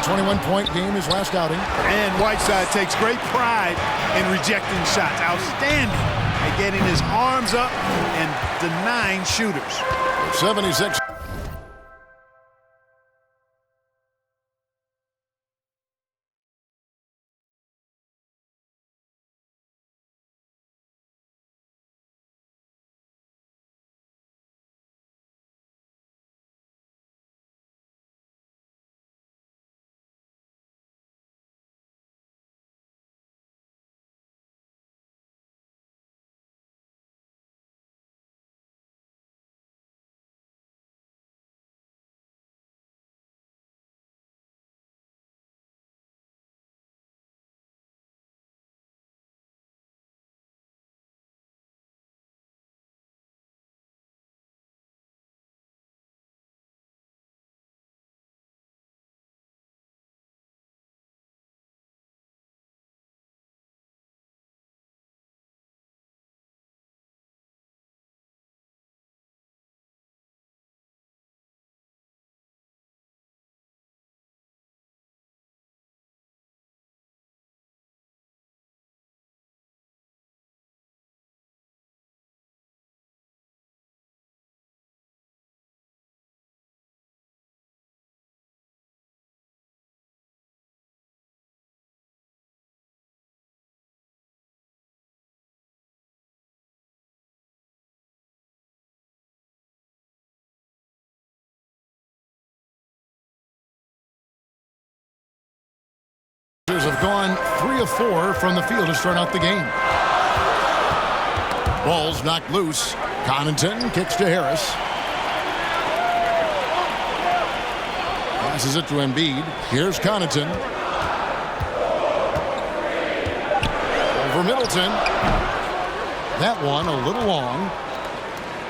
21-point game his last outing. And Whiteside takes great pride in rejecting shots. Outstanding at getting his arms up and denying shooters. 76. Have gone 3 of 4 from the field to start out the game. Ball's knocked loose. Connaughton kicks to Harris. Passes it to Embiid. Here's Connaughton. Over Middleton. That one a little long.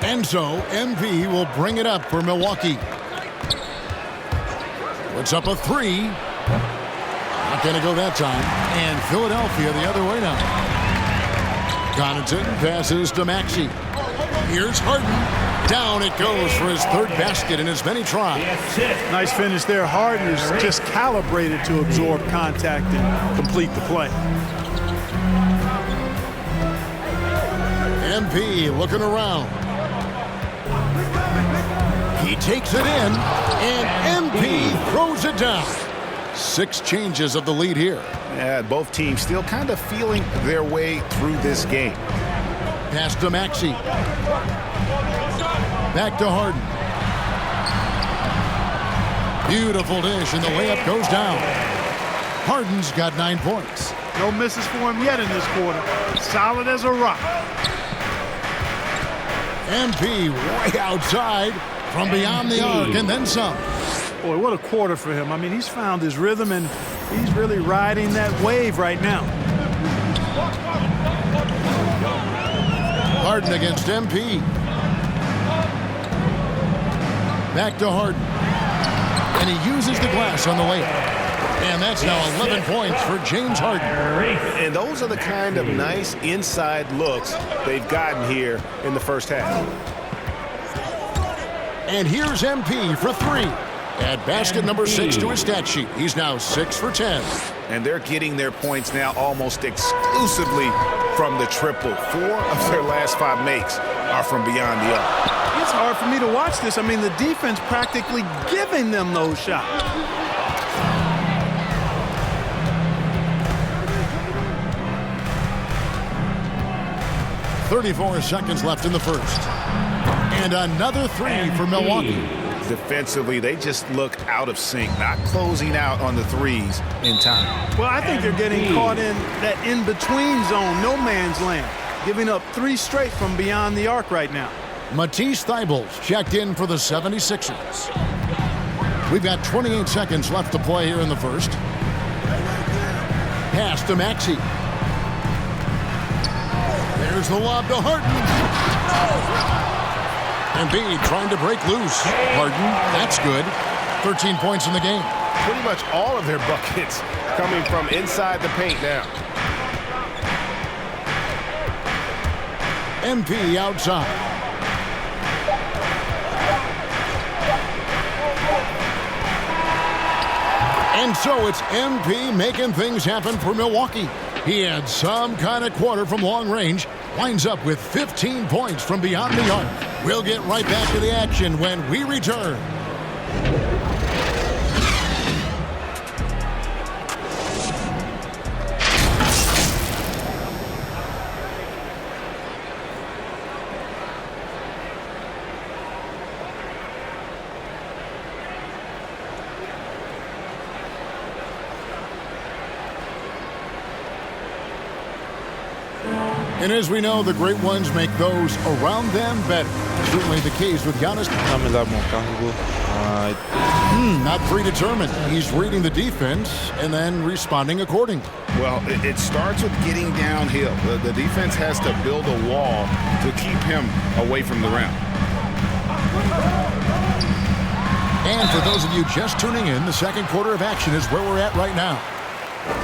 And so MV will bring it up for Milwaukee. Puts up a 3. Not going to go that time. And Philadelphia the other way now. Connaughton passes to Maxey. Here's Harden. Down it goes for his third basket in as many tries. Nice finish there. Harden is just calibrated to absorb contact and complete the play. MP looking around. He takes it in, and MP throws it down. 6 changes of the lead here. Yeah, both teams still kind of feeling their way through this game. Pass to Maxey. Back to Harden. Beautiful dish, and the layup goes down. Harden's got 9 points. No misses for him yet in this quarter. Solid as a rock. MP way outside from beyond the arc, and then some. Boy, what a quarter for him. I mean, he's found his rhythm, and he's really riding that wave right now. Harden against MP. Back to Harden. And he uses the glass on the layup. And that's now 11 points for James Harden. And those are the kind of nice inside looks they've gotten here in the first half. And here's MP for 3. Add basket number 6 to his stat sheet. He's now 6 for 10. And they're getting their points now almost exclusively from the triple. 4 of their last 5 makes are from beyond the arc. It's hard for me to watch this. I mean, the defense practically giving them those shots. .34 seconds left in the first. And another 3 for Milwaukee. Defensively, they just look out of sync, not closing out on the threes in time. Well, I think they're getting caught in that in-between zone, no man's land, giving up 3 straight from beyond the arc right now. Matisse Thybulle checked in for the 76ers. We've got 28 seconds left to play here in the first. Pass to Maxey. There's the lob to Harden. Embiid trying to break loose. Harden, that's good. 13 points in the game. Pretty much all of their buckets coming from inside the paint now. MP outside. And so it's MP making things happen for Milwaukee. He had some kind of quarter from long range, winds up with 15 points from beyond the arc. We'll get right back to the action when we return. And as we know, the great ones make those around them better. Certainly the case with Giannis. Not predetermined. He's reading the defense and then responding accordingly. Well, it starts with getting downhill. The defense has to build a wall to keep him away from the rim. And for those of you just tuning in, the second quarter of action is where we're at right now.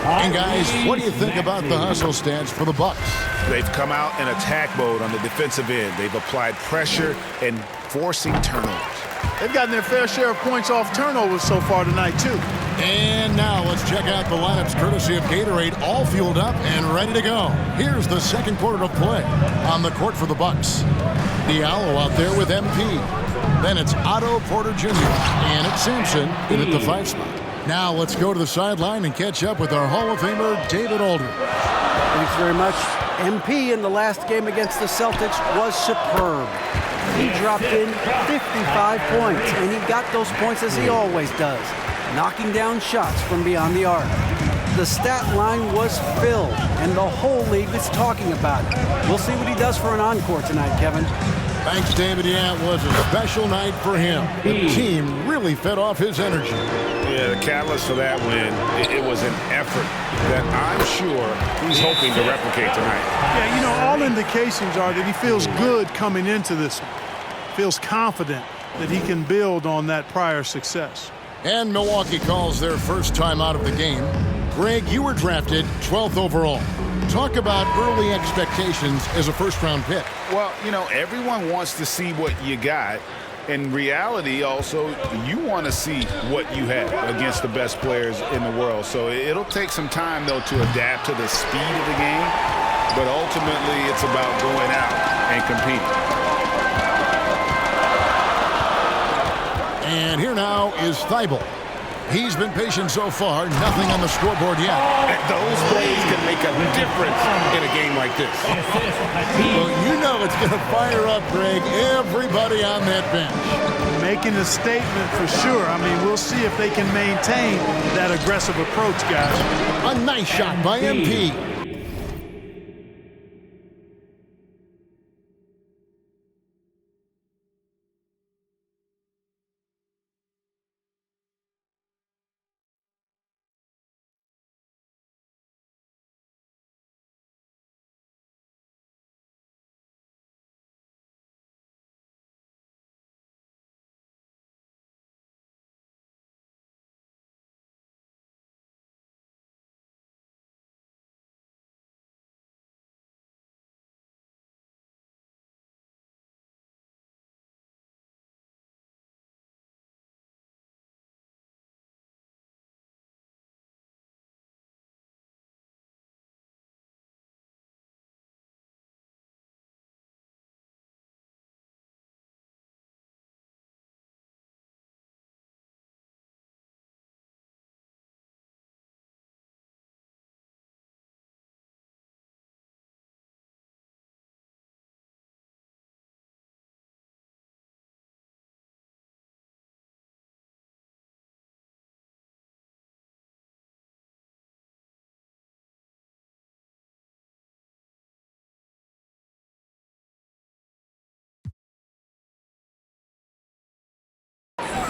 And guys, what do you think about the hustle stance for the Bucks? They've come out in attack mode on the defensive end. They've applied pressure and forcing turnovers. They've gotten their fair share of points off turnovers so far tonight, too. And now let's check out the lineups courtesy of Gatorade, all fueled up and ready to go. Here's the second quarter of play. On the court for the Bucks, Diallo out there with MP. Then it's Otto Porter Jr. and it's Sampson in at the 5 spot. Now let's go to the sideline and catch up with our Hall of Famer, David Aldridge. Thanks very much. MP in the last game against the Celtics was superb. He dropped in 55 points, and he got those points as he always does, knocking down shots from beyond the arc. The stat line was filled, and the whole league is talking about it. We'll see what he does for an encore tonight, Kevin. Thanks, David. Yeah, it was a special night for him. The team really fed off his energy. Yeah, the catalyst for that win, it was an effort that I'm sure he's hoping to replicate tonight. Yeah, you know, all indications are that he feels good coming into this one. Feels confident that he can build on that prior success. And Milwaukee calls their first time out of the game. Greg, you were drafted 12th overall. Talk about early expectations as a first-round pick. Well, you know, everyone wants to see what you got. In reality, also, you want to see what you have against the best players in the world. So it'll take some time, though, to adapt to the speed of the game. But ultimately, it's about going out and competing. And here now is Thibault. He's been patient so far. Nothing on the scoreboard yet. Those plays can make a difference in a game like this. Well, you know it's going to fire up, Greg, everybody on that bench. Making a statement for sure. I mean, we'll see if they can maintain that aggressive approach, guys. A nice shot by MP.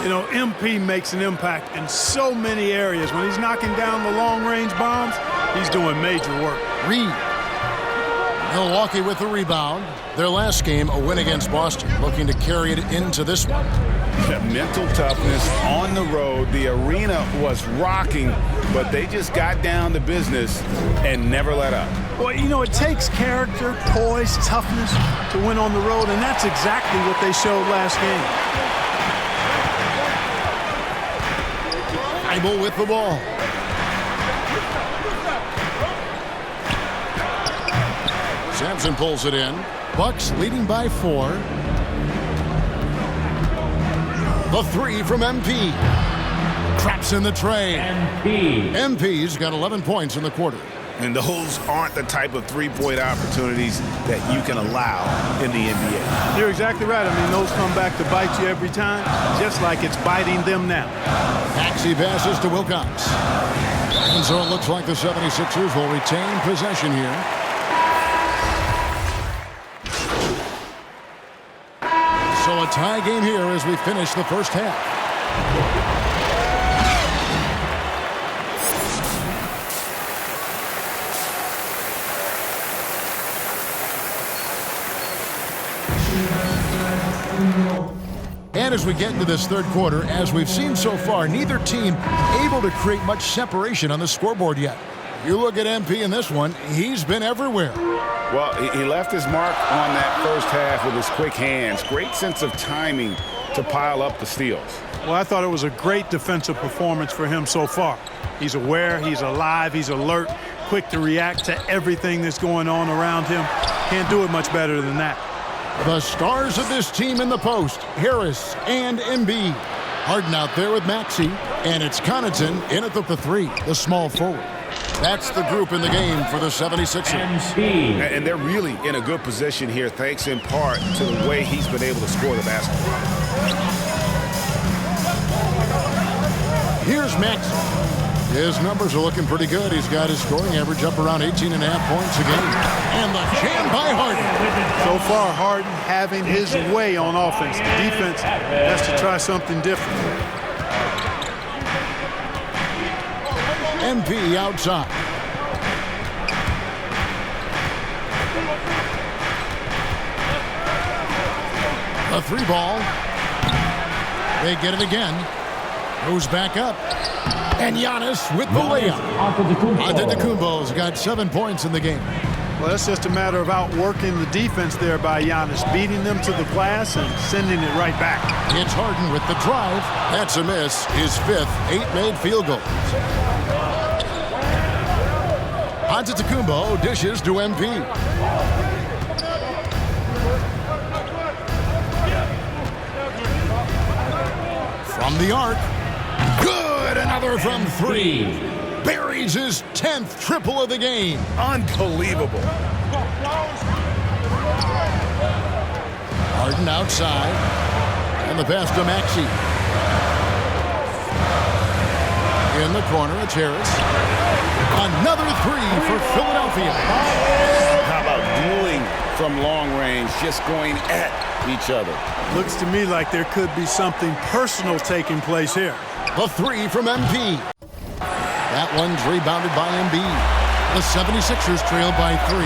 You know, MP makes an impact in so many areas. When he's knocking down the long-range bombs, he's doing major work. Reed. Milwaukee with the rebound. Their last game, a win against Boston, looking to carry it into this one. The mental toughness on the road. The arena was rocking, but they just got down to business and never let up. Well, you know, it takes character, poise, toughness to win on the road, and that's exactly what they showed last game. Bible with the ball. Sampson pulls it in. Bucks leading by 4. The 3 from MP. Traps in the tray. MP's got 11 points in the quarter. And those aren't the type of three-point opportunities that you can allow in the NBA. You're exactly right. I mean, those come back to bite you every time, just like it's biting them now. Maxey passes to Wilcox. And so it looks like the 76ers will retain possession here. So a tie game here as we finish the first half. And as we get into this third quarter, as we've seen so far, neither team able to create much separation on the scoreboard yet. You look at MP in this one, he's been everywhere. Well, he left his mark on that first half with his quick hands. Great sense of timing to pile up the steals. Well, I thought it was a great defensive performance for him so far. He's aware, he's alive, he's alert, quick to react to everything that's going on around him. Can't do it much better than that. The stars of this team in the post, Harris and Embiid. Harden out there with Maxey, and it's Connaughton in at the 3, the small forward. That's the group in the game for the 76ers. And they're really in a good position here, thanks in part to the way he's been able to score the basketball. Here's Maxey. His numbers are looking pretty good. He's got his scoring average up around 18.5 points a game. And the jam by Harden. So far, Harden having his way on offense. The defense has to try something different. MP outside. A 3 ball. They get it again. Goes back up. And Giannis with the layup. Antetokounmpo's got 7 points in the game. Well, that's just a matter of outworking the defense there by Giannis, beating them to the glass and sending it right back. It's Harden with the drive. That's a miss. His 5th 8 made field goals. Antetokounmpo dishes to MP. From the arc. Good, another from 3. Buries his 10th triple of the game. Unbelievable. Harden outside. And the pass to Maxey. In the corner, it's Harris. Another 3 for Philadelphia. How about dueling from long range, just going at each other? Looks to me like there could be something personal taking place here. The 3 from MP. That one's rebounded by Embiid. The 76ers trail by 3.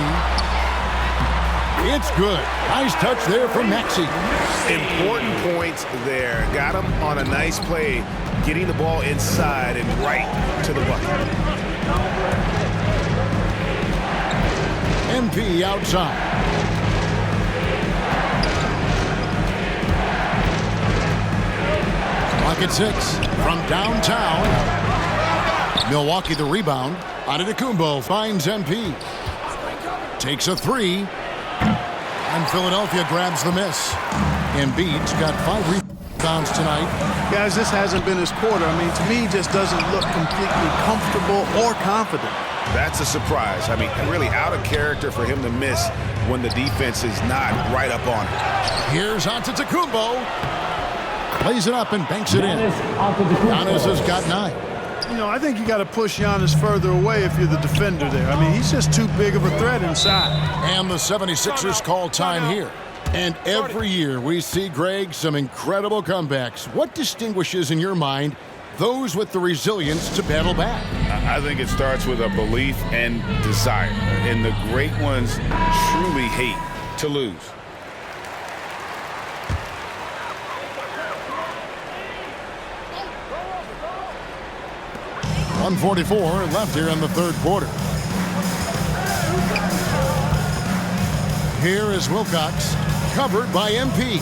It's good. Nice touch there from Maxey. Important points there. Got him on a nice play, getting the ball inside and right to the bucket. MP outside. Clock at 6 from downtown. Milwaukee the rebound. Antetokounmpo finds MP. Takes a 3. And Philadelphia grabs the miss. Embiid's got 5 rebounds tonight. Guys, this hasn't been his quarter. I mean, to me, he just doesn't look completely comfortable or confident. That's a surprise. I mean, really out of character for him to miss when the defense is not right up on him. Here's Antetokounmpo. Plays it up and banks it in. Giannis has got 9. You know, I think you got to push Giannis further away if you're the defender there. I mean, he's just too big of a threat inside. And the 76ers call time here. And every year we see, Greg, some incredible comebacks. What distinguishes, in your mind, those with the resilience to battle back? I think it starts with a belief and desire. And the great ones truly hate to lose. .144 left here in the third quarter. Here is Wilcox, covered by MP.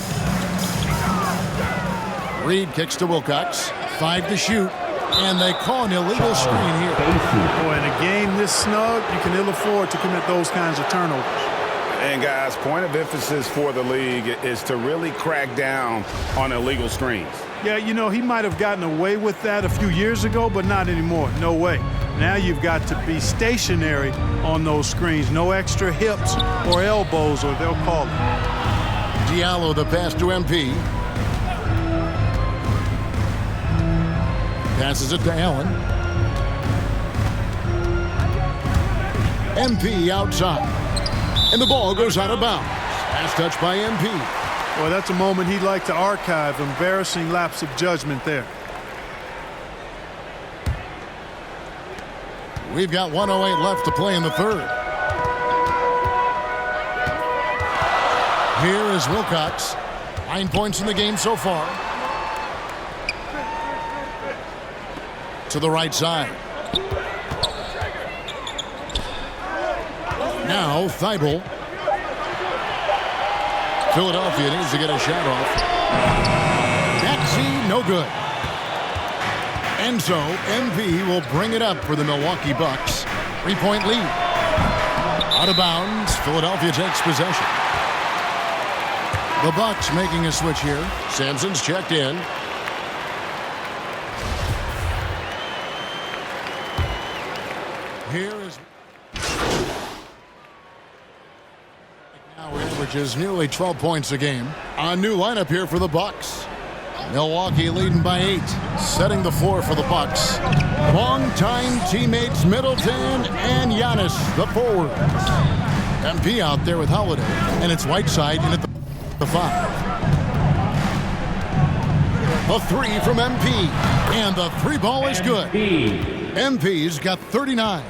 Reed kicks to Wilcox, 5 to shoot. And they call an illegal screen here. Boy, in a game this snug, you can ill afford to commit those kinds of turnovers. And, guys, point of emphasis for the league is to really crack down on illegal screens. Yeah, you know, he might have gotten away with that a few years ago, but not anymore. No way. Now you've got to be stationary on those screens. No extra hips or elbows, or they'll call it. Diallo, the pass to MP. Passes it to Allen. MP outside. And the ball goes out of bounds. Pass touch by MP. Well, that's a moment he'd like to archive. Embarrassing lapse of judgment there. We've got 1:08 left to play in the third. Here is Wilcox. 9 points in the game so far. To the right side. Now Thibault. Philadelphia needs to get a shot off. Maxey, no good. And so MP will bring it up for the Milwaukee Bucks. 3-point lead. Out of bounds. Philadelphia takes possession. The Bucks making a switch here. Sampson's checked in. Here is now averages nearly 12 points a game. A new lineup here for the Bucks. Milwaukee leading by 8, setting the floor for the Bucks. Longtime teammates Middleton and Giannis, the forwards. MP out there with Holiday, and it's Whiteside in at the 5. A 3 from MP, and the 3 ball is good. MP's got 39.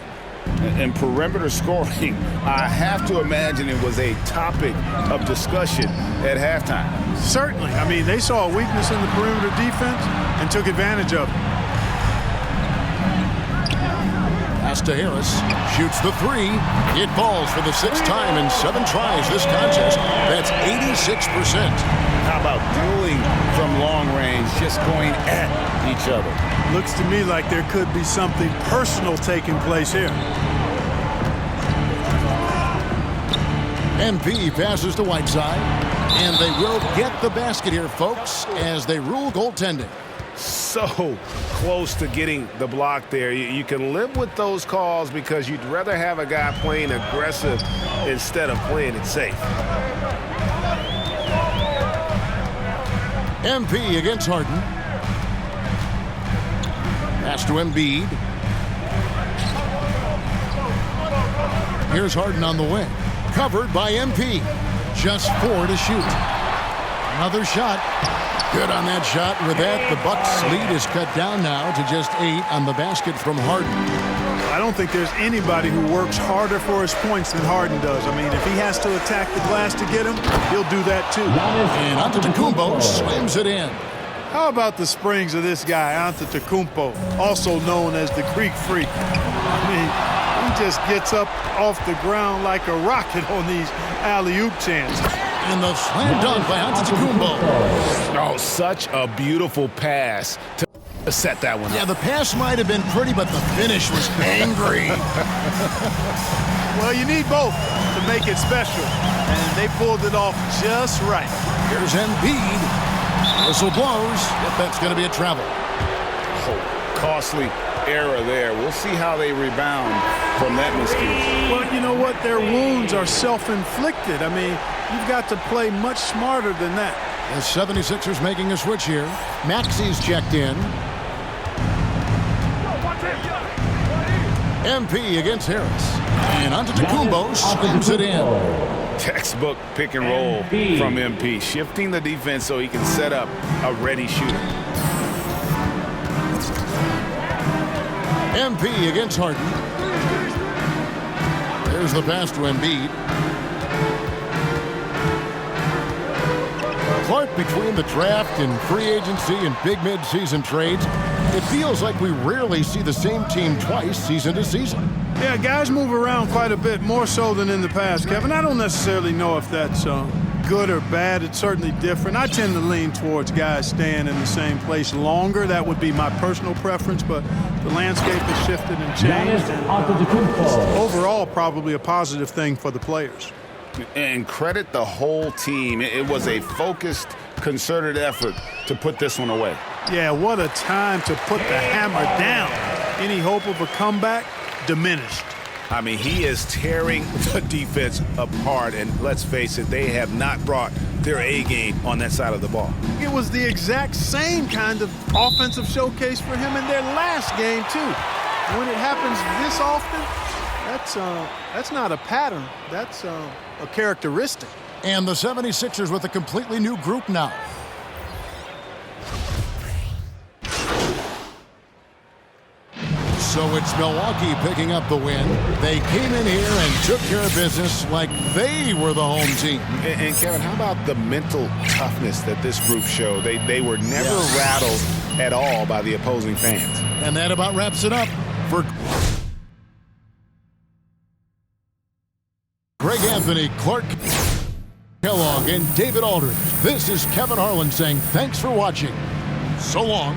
And perimeter scoring, I have to imagine it was a topic of discussion at halftime. Certainly. I mean, they saw a weakness in the perimeter defense and took advantage of it. Pass to Harris. Shoots the 3. It falls for the 6th time in 7 tries this contest. That's 86%. How about dueling from long range, just going at each other? Looks to me like there could be something personal taking place here. MP passes to Whiteside, and they will get the basket here, folks, as they rule goaltending. So close to getting the block there. You can live with those calls because you'd rather have a guy playing aggressive instead of playing it safe. MP against Harden. Pass to Embiid. Here's Harden on the wing. Covered by MP. Just 4 to shoot. Another shot. Good on that shot. With that, the Bucks' lead is cut down now to just 8 on the basket from Harden. I don't think there's anybody who works harder for his points than Harden does. I mean, if he has to attack the glass to get him, he'll do that too. And Antetokounmpo slams it in. How about the springs of this guy, Antetokounmpo, also known as the Greek Freak? I mean, he just gets up off the ground like a rocket on these alley-oop chances. And the slam dunk by Antetokounmpo. Oh, such a beautiful pass to set that one up. Yeah, the pass might have been pretty, but the finish was angry. Well, you need both to make it special, and they pulled it off just right. Here's Embiid. Whistle blows. Yep, that's going to be a travel. Oh, costly error there. We'll see how they rebound from that mistake. Well, you know what? Their wounds are self-inflicted. I mean, you've got to play much smarter than that. The 76ers making a switch here. Maxey's checked in. MP against Harris. And Antetokounmpo slams it in. Textbook pick and roll from MP, shifting the defense so he can set up a ready shooter. MP against Harden. There's the pass to Embiid. Clark, between the draft and free agency and big mid-season trades, it feels like we rarely see the same team twice season to season. Yeah, guys move around quite a bit, more so than in the past, Kevin. I don't necessarily know if that's good or bad, it's certainly different. I tend to lean towards guys staying in the same place longer. That would be my personal preference, but the landscape has shifted and changed. And, overall, probably a positive thing for the players. And credit the whole team. It was a focused, concerted effort to put this one away. Yeah, what a time to put the hammer down. Any hope of a comeback diminished. I mean, he is tearing the defense apart, and let's face it, they have not brought their A game on that side of the ball. It was the exact same kind of offensive showcase for him in their last game, too. When it happens this often, that's not a pattern. That's a characteristic. And the 76ers with a completely new group now. So it's Milwaukee picking up the win. They came in here and took care of business like they were the home team. And Kevin, how about the mental toughness that this group showed? They were never rattled at all by the opposing fans. And that about wraps it up for Greg Anthony, Clark Kellogg, and David Aldridge. This is Kevin Harlan saying thanks for watching. So long.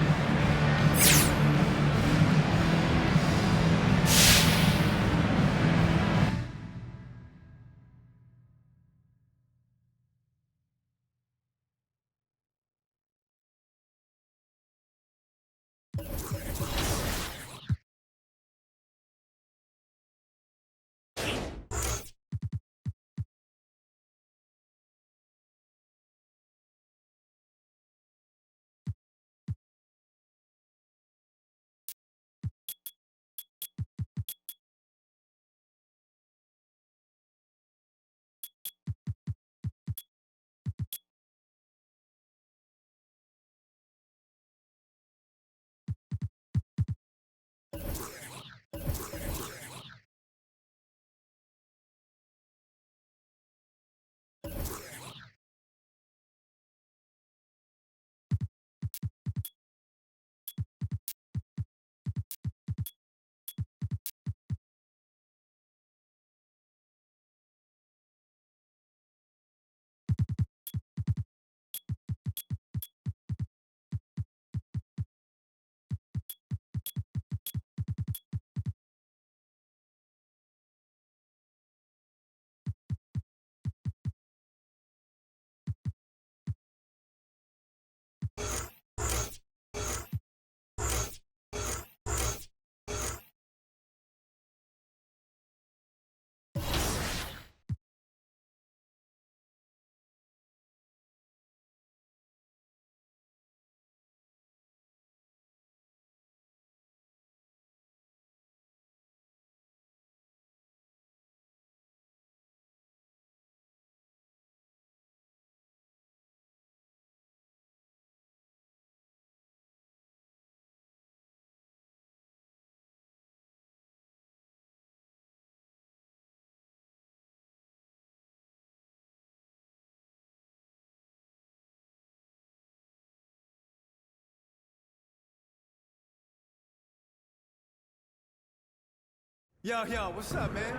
Yo, what's up, man?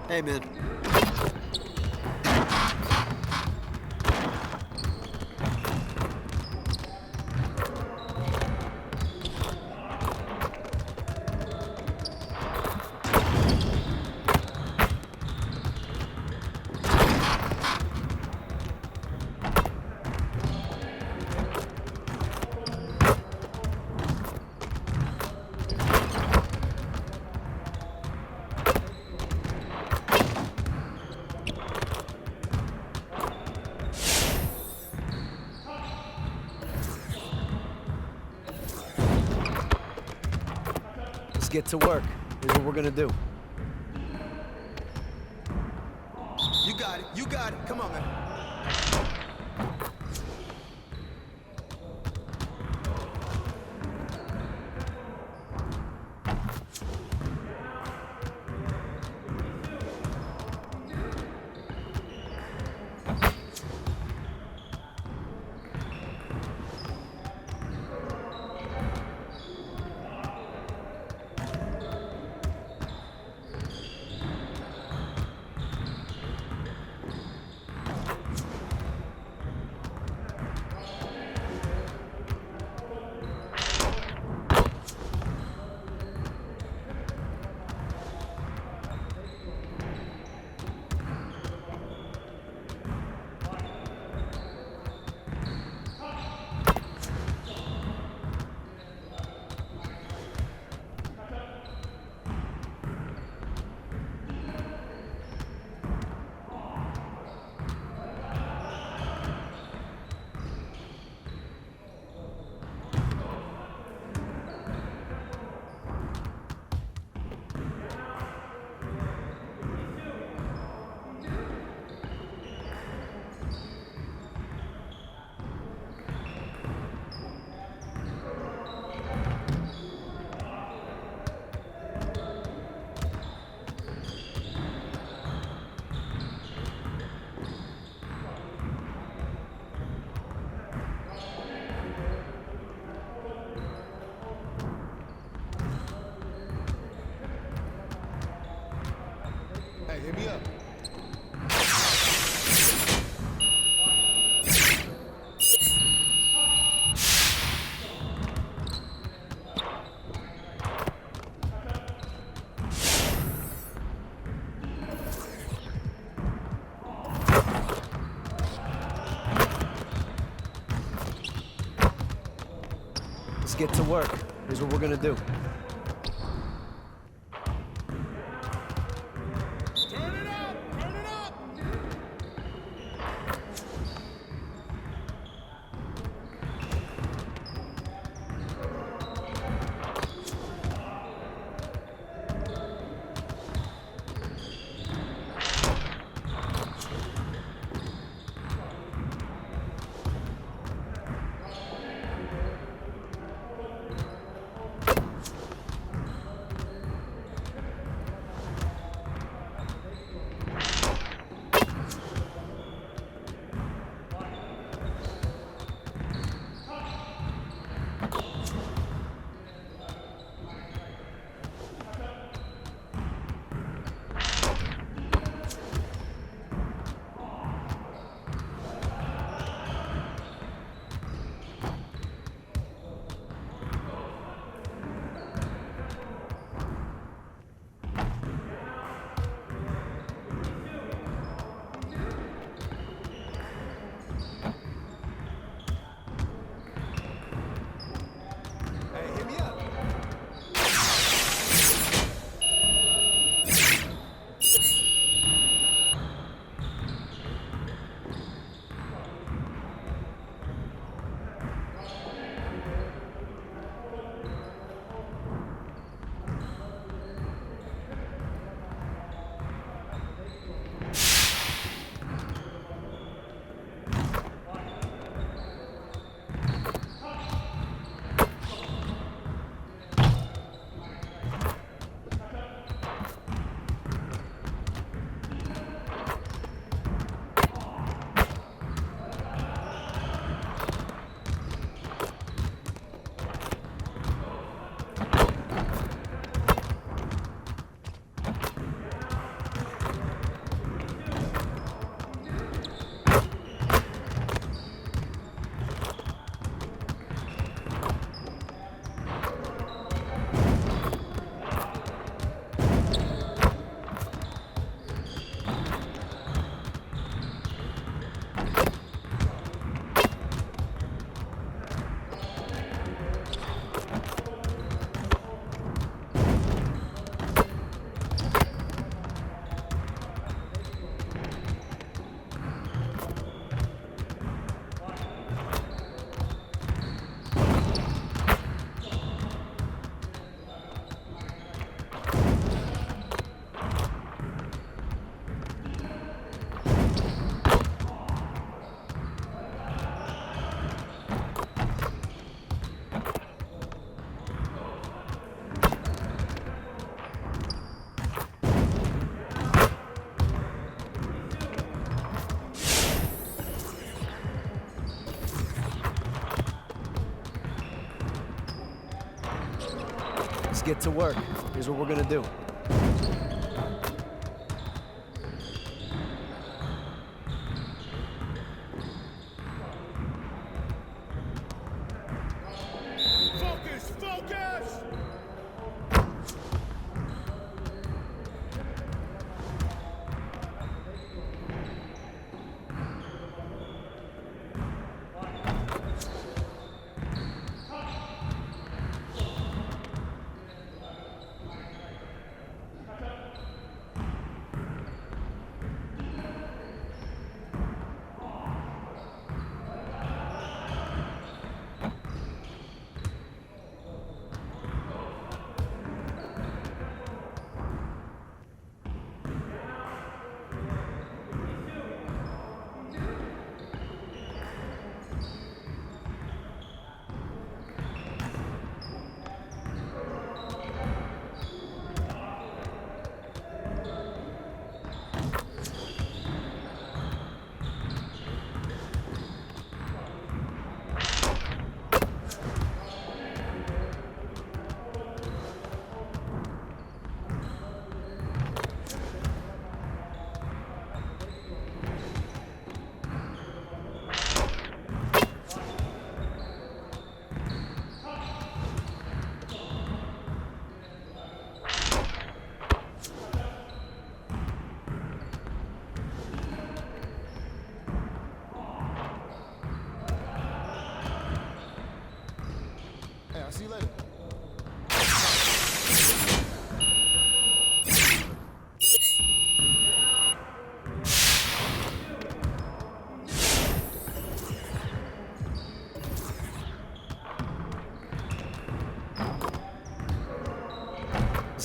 Hey, man. Get to work. Here's what we're gonna do. You got it. You got it. Come on, man. Let's get to work. Here's what we're gonna do. Let's get to work. Here's what we're gonna do. Focus! Focus!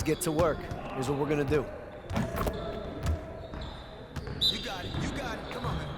get to work. Here's what we're going to do. You got it. You got it. Come on, man.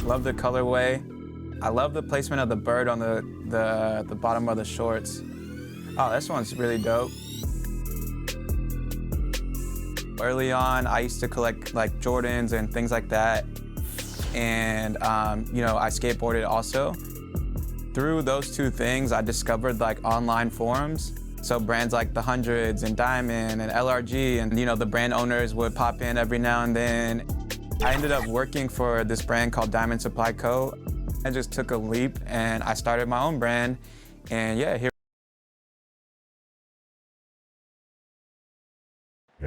Love the colorway. I love the placement of the bird on the bottom of the shorts. Oh, this one's really dope. Early on, I used to collect like Jordans and things like that. And, you know, I skateboarded also. Through those two things, I discovered like online forums. So brands like The Hundreds and Diamond and LRG and, you know, the brand owners would pop in every now and then. I ended up working for this brand called Diamond Supply Co. I just took a leap and I started my own brand. And yeah, here.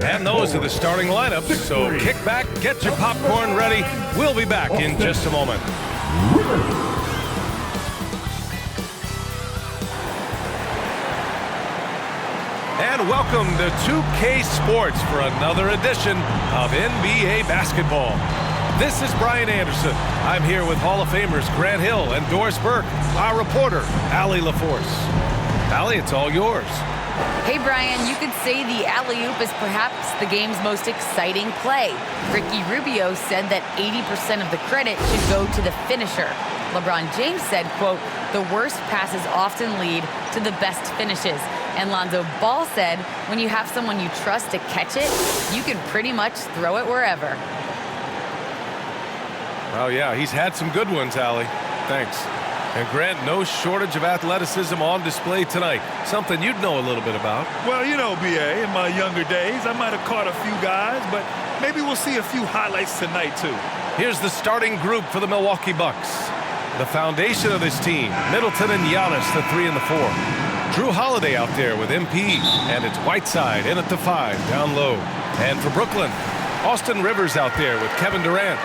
And those are the starting lineups, so kick back, get your popcorn ready. We'll be back in just a moment. And welcome to 2K Sports for another edition of NBA basketball. This is Brian Anderson. I'm here with Hall of Famers Grant Hill and Doris Burke, our reporter, Allie LaForce. Allie, it's all yours. Hey, Brian, you could say the alley-oop is perhaps the game's most exciting play. Ricky Rubio said that 80% of the credit should go to the finisher. LeBron James said, quote, the worst passes often lead to the best finishes. And Lonzo Ball said, when you have someone you trust to catch it, you can pretty much throw it wherever. Oh, yeah, he's had some good ones, Allie. Thanks. And Grant, no shortage of athleticism on display tonight. Something you'd know a little bit about. Well, you know, B.A., in my younger days, I might have caught a few guys, but maybe we'll see a few highlights tonight, too. Here's the starting group for the Milwaukee Bucks. The foundation of this team, Middleton and Giannis, the 3 and the 4. Drew Holiday out there with MP, and it's Whiteside in at the 5, down low. And for Brooklyn, Austin Rivers out there with Kevin Durant.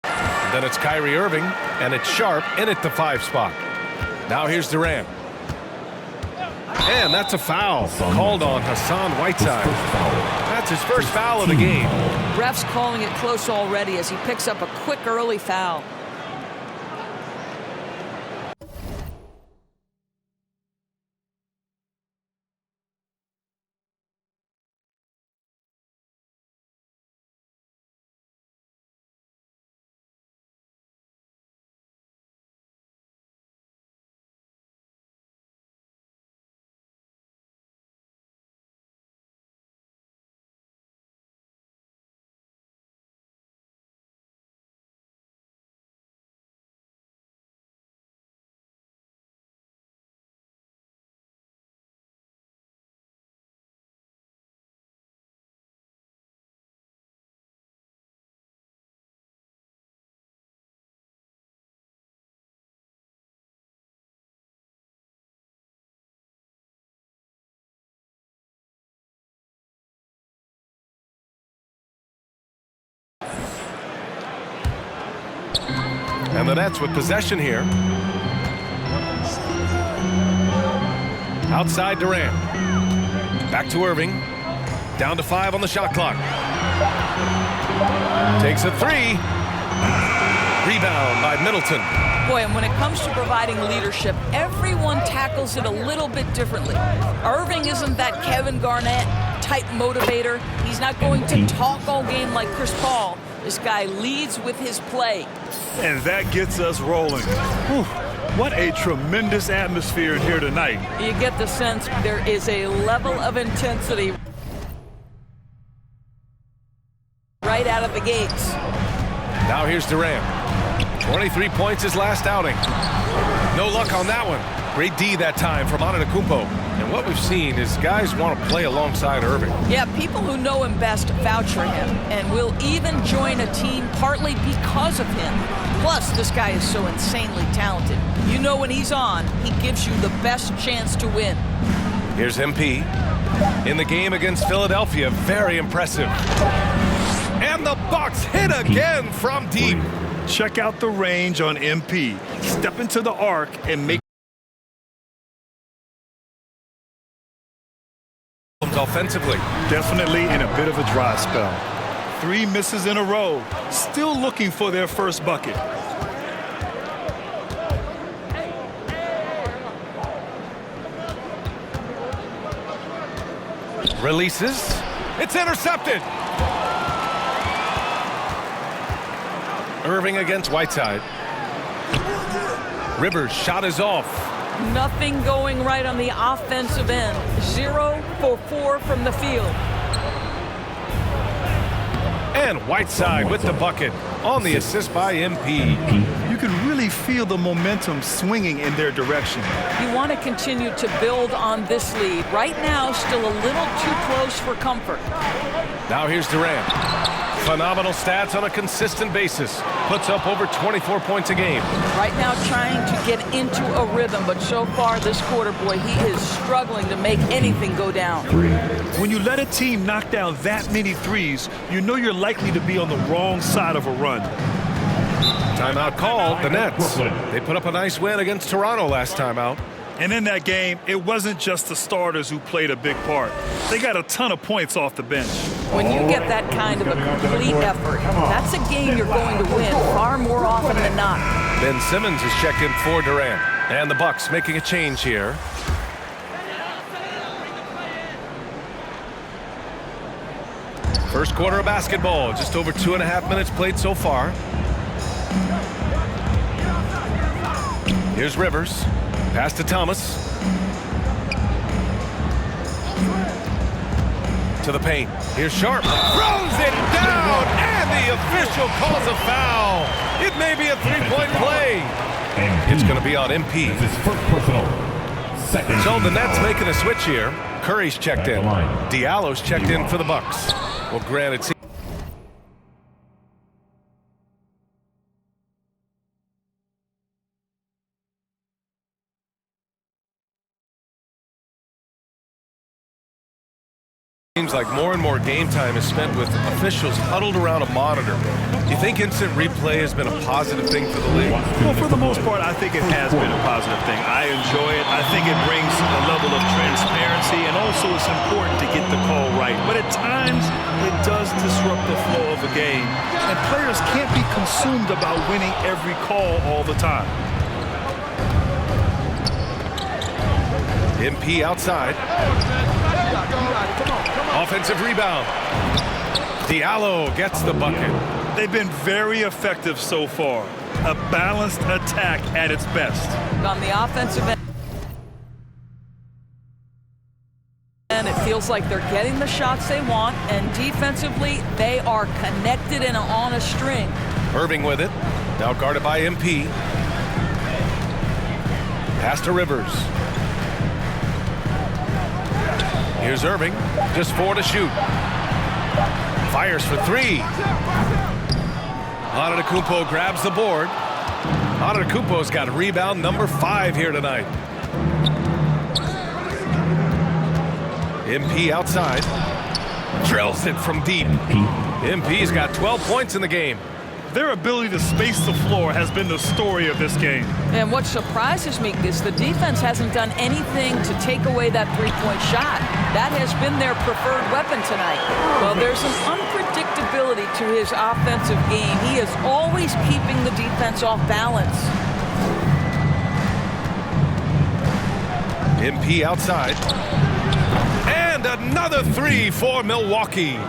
Then it's Kyrie Irving, and it's Sharp in at the 5 spot. Now here's Durant. And that's a foul called on Hassan Whiteside. That's his first foul of the game. Ref's calling it close already as he picks up a quick early foul. And the Nets with possession here. Outside Durant. Back to Irving. Down to 5 on the shot clock. Takes a 3. Rebound by Middleton. Boy, and when it comes to providing leadership, everyone tackles it a little bit differently. Irving isn't that Kevin Garnett type motivator. He's not going to talk all game like Chris Paul. This guy leads with his play. And that gets us rolling. Whew, what a tremendous atmosphere in here tonight. You get the sense there is a level of intensity right out of the gates. Now here's Durant. 23 points his last outing. No luck on that one. Great D that time from Antetokounmpo. And what we've seen is guys want to play alongside Irving. Yeah, people who know him best vouch for him and will even join a team partly because of him. Plus, this guy is so insanely talented. You know when he's on, he gives you the best chance to win. Here's MP. In the game against Philadelphia, very impressive. And the Bucks hit again from deep. Check out the range on MP. Step into the arc and make offensively. Definitely in a bit of a dry spell. 3 misses in a row. Still looking for their first bucket. Releases. It's intercepted. Irving against Whiteside. Rivers' shot is off. Nothing going right on the offensive end. 0 for 4 from the field. And Whiteside with the bucket on the assist by MP. You can really feel the momentum swinging in their direction. You want to continue to build on this lead. Right now, still a little too close for comfort. Now here's Durant. Phenomenal stats on a consistent basis. Puts up over 24 points a game. Right now trying to get into a rhythm, but so far this quarter, boy, he is struggling to make anything go down. When you let a team knock down that many threes, you know you're likely to be on the wrong side of a run. Timeout called, the Nets. They put up a nice win against Toronto last time out. And in that game, it wasn't just the starters who played a big part. They got a ton of points off the bench. When you get that kind of a complete effort, that's a game you're going to win far more often than not. Ben Simmons is checked in for Durant. And the Bucks making a change here. First quarter of basketball, just over 2.5 minutes played so far. Here's Rivers. Pass to Thomas. To the paint. Here's Sharp. Throws it down, and the official calls a foul. It may be a three-point play. It's going to be on MP. So the Nets making a switch here. Curry's checked in. Diallo's checked in for the Bucks. Well, granted, seems like more and more game time is spent with officials huddled around a monitor. Do you think instant replay has been a positive thing for the league? Well, for the most part, I think it has been a positive thing. I enjoy it. I think it brings a level of transparency, and also it's important to get the call right. But at times, it does disrupt the flow of a game, and players can't be consumed about winning every call all the time. MP outside. Offensive rebound. Diallo gets the bucket. They've been very effective so far. A balanced attack at its best. On the offensive end, and it feels like they're getting the shots they want, and defensively, they are connected and on a string. Irving with it. Now guarded by MP. Pass to Rivers. Here's Irving, just 4 to shoot. Fires for 3. Antetokounmpo grabs the board. Antetokounmpo's got rebound number 5 here tonight. MP outside. Drills it from deep. MP's got 12 points in the game. Their ability to space the floor has been the story of this game. And what surprises me is the defense hasn't done anything to take away that three-point shot. That has been their preferred weapon tonight. Well, there's an unpredictability to his offensive game. He is always keeping the defense off balance. MP outside. And another 3 for Milwaukee.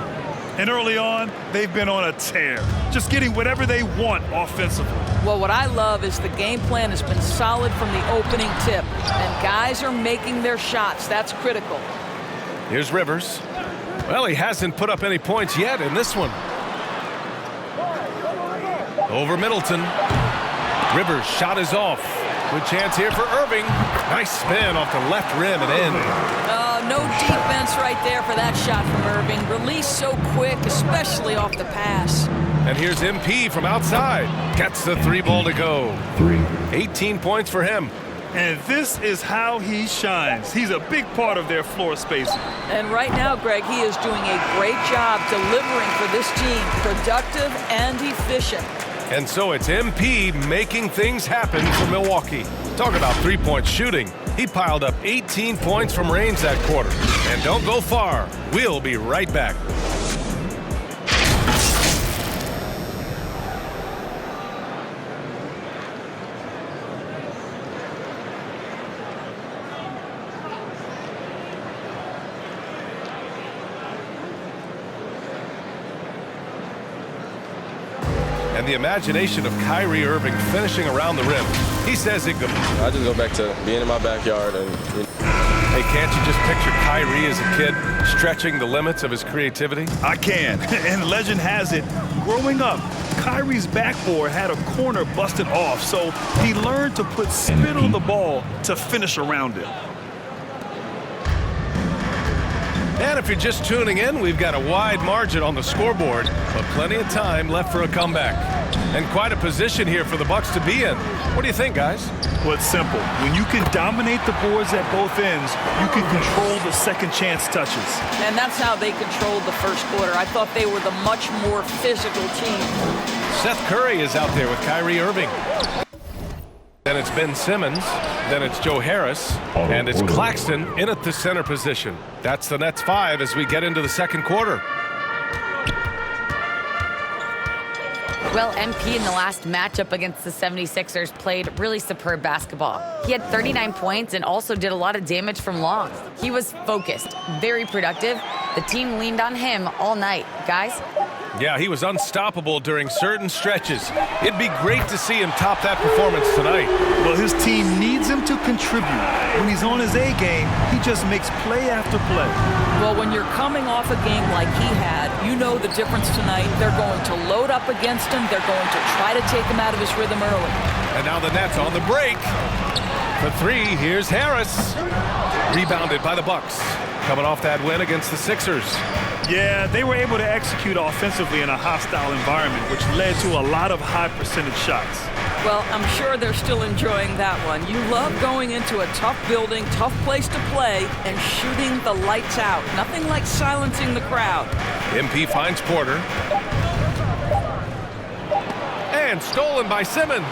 And early on, they've been on a tear, just getting whatever they want offensively. Well, what I love is the game plan has been solid from the opening tip, and guys are making their shots. That's critical. Here's Rivers. Well, he hasn't put up any points yet in this one. Over Middleton. Rivers' shot is off. Good chance here for Irving. Nice spin off the left rim and in. No defense right there for that shot from Irving. Released so quick, especially off the pass. And here's MP from outside. Gets the 3-ball to go. 18 points for him. And this is how he shines. He's a big part of their floor spacing. And right now, Greg, he is doing a great job delivering for this team. Productive and efficient. And so it's MP making things happen for Milwaukee. Talk about three-point shooting. He piled up 18 points from range that quarter. And don't go far. We'll be right back. And and the imagination of Kyrie Irving finishing around the rim. He says it goes. I just go back to being in my backyard and. Hey, can't you just picture Kyrie as a kid stretching the limits of his creativity? I can. And legend has it, growing up, Kyrie's backboard had a corner busted off, so he learned to put spin on the ball to finish around it. And if you're just tuning in, we've got a wide margin on the scoreboard, but plenty of time left for a comeback. And quite a position here for the Bucks to be in. What do you think, guys? Well, it's simple. When you can dominate the boards at both ends, you can control the second chance touches. And that's how they controlled the first quarter. I thought they were the much more physical team. Seth Curry is out there with Kyrie Irving. Then it's Ben Simmons, then it's Joe Harris, and it's Claxton in at the center position. That's the Nets 5 as we get into the second quarter. Well, MP in the last matchup against the 76ers played really superb basketball. He had 39 points and also did a lot of damage from long. He was focused, very productive. The team leaned on him all night. Guys? Yeah, he was unstoppable during certain stretches. It'd be great to see him top that performance tonight. Well, his team needs him to contribute. When he's on his A game, he just makes play after play. Well, when you're coming off a game like he had, you know the difference tonight. They're going to load up against him. They're going to try to take him out of his rhythm early. And now the Nets on the break. For three, here's Harris. Rebounded by the Bucks. Coming off that win against the Sixers. Yeah, they were able to execute offensively in a hostile environment, which led to a lot of high percentage shots. Well, I'm sure they're still enjoying that one. You love going into a tough building, tough place to play, and shooting the lights out. Nothing like silencing the crowd. MP finds Porter. And stolen by Simmons.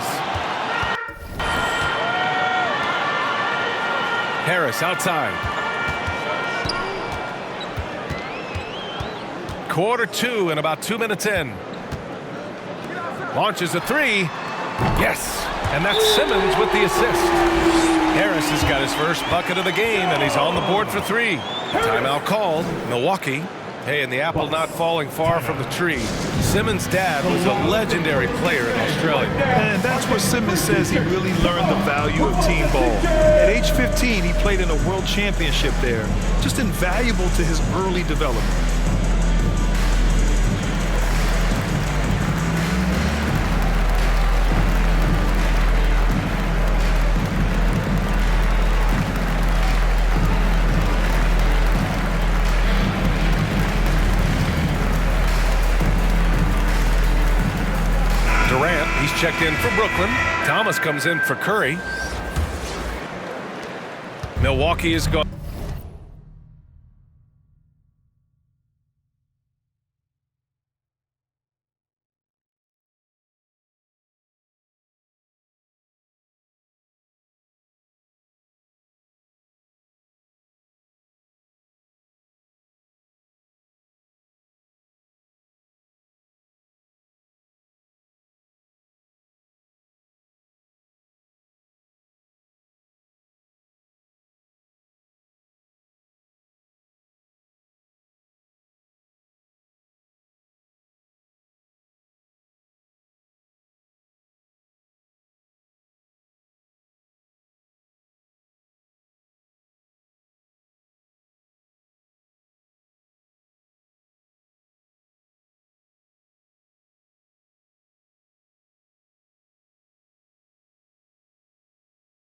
Harris outside. Quarter two and about 2 minutes in. Launches a three. Yes, and that's Simmons with the assist. Harris has got his first bucket of the game, and he's on the board for three. Timeout called. Milwaukee. Hey, and the apple not falling far from the tree. Simmons' dad was a legendary player in Australia. And that's where Simmons says he really learned the value of team ball. At age 15, he played in a world championship there. Just invaluable to his early development. He's checked in for Brooklyn. Thomas comes in for Curry. Milwaukee is gone.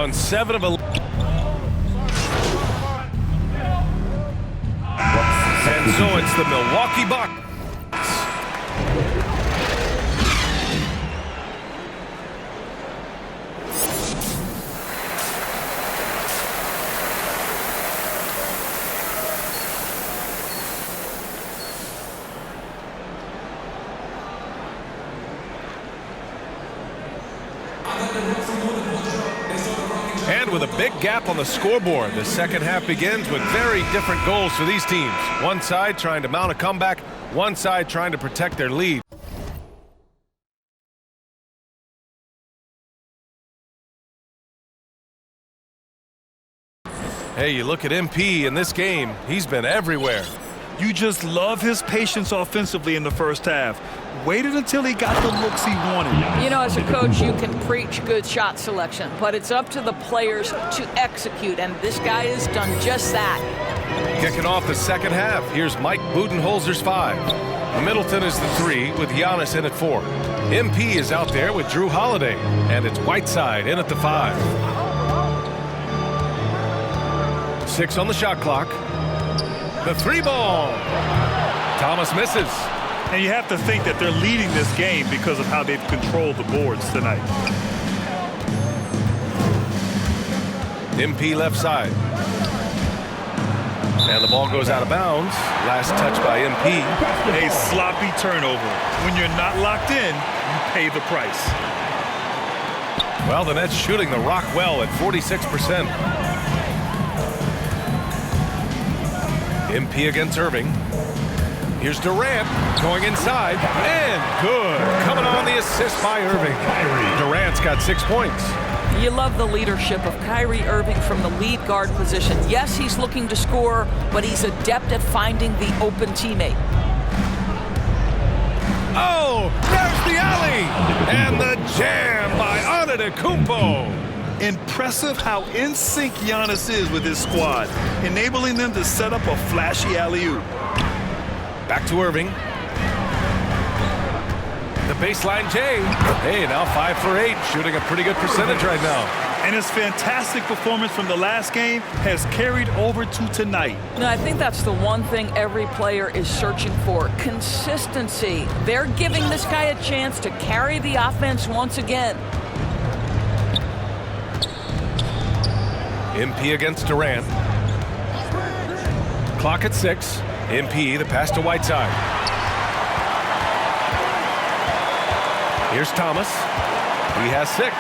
On 7 of 11. And so it's the Milwaukee Bucks. And with a big gap on the scoreboard, the second half begins with very different goals for these teams. One side trying to mount a comeback, one side trying to protect their lead. Hey, you look at MP in this game, he's been everywhere. You just love his patience offensively in the first half. Waited until he got the looks he wanted. You know, as a coach, you can preach good shot selection, but it's up to the players to execute, and this guy has done just that. Kicking off the second half, here's Mike Budenholzer's 5. Middleton is the 3 with Giannis in at 4. MP is out there with Drew Holiday, and it's Whiteside in at the 5. 6 on the shot clock. The 3 ball. Thomas misses. And you have to think that they're leading this game because of how they've controlled the boards tonight. MP left side. And the ball goes out of bounds. Last touch by MP. A sloppy turnover. When you're not locked in, you pay the price. Well, the Nets shooting the rock well at 46%. MP against Irving. Here's Durant going inside, and good. Coming on the assist by Irving. Durant's got 6 points. You love the leadership of Kyrie Irving from the lead guard position. Yes, he's looking to score, but he's adept at finding the open teammate. Oh, there's the alley, and the jam by Antetokounmpo. Impressive how in sync Giannis is with his squad, enabling them to set up a flashy alley-oop. Back to Irving. The baseline J. Hey, now 5 for 8, shooting a pretty good percentage right now. And his fantastic performance from the last game has carried over to tonight. No, I think that's the one thing every player is searching for, consistency. They're giving this guy a chance to carry the offense once again. MP against Durant. Clock at 6. MP, the pass to Whiteside. Here's Thomas. He has 6.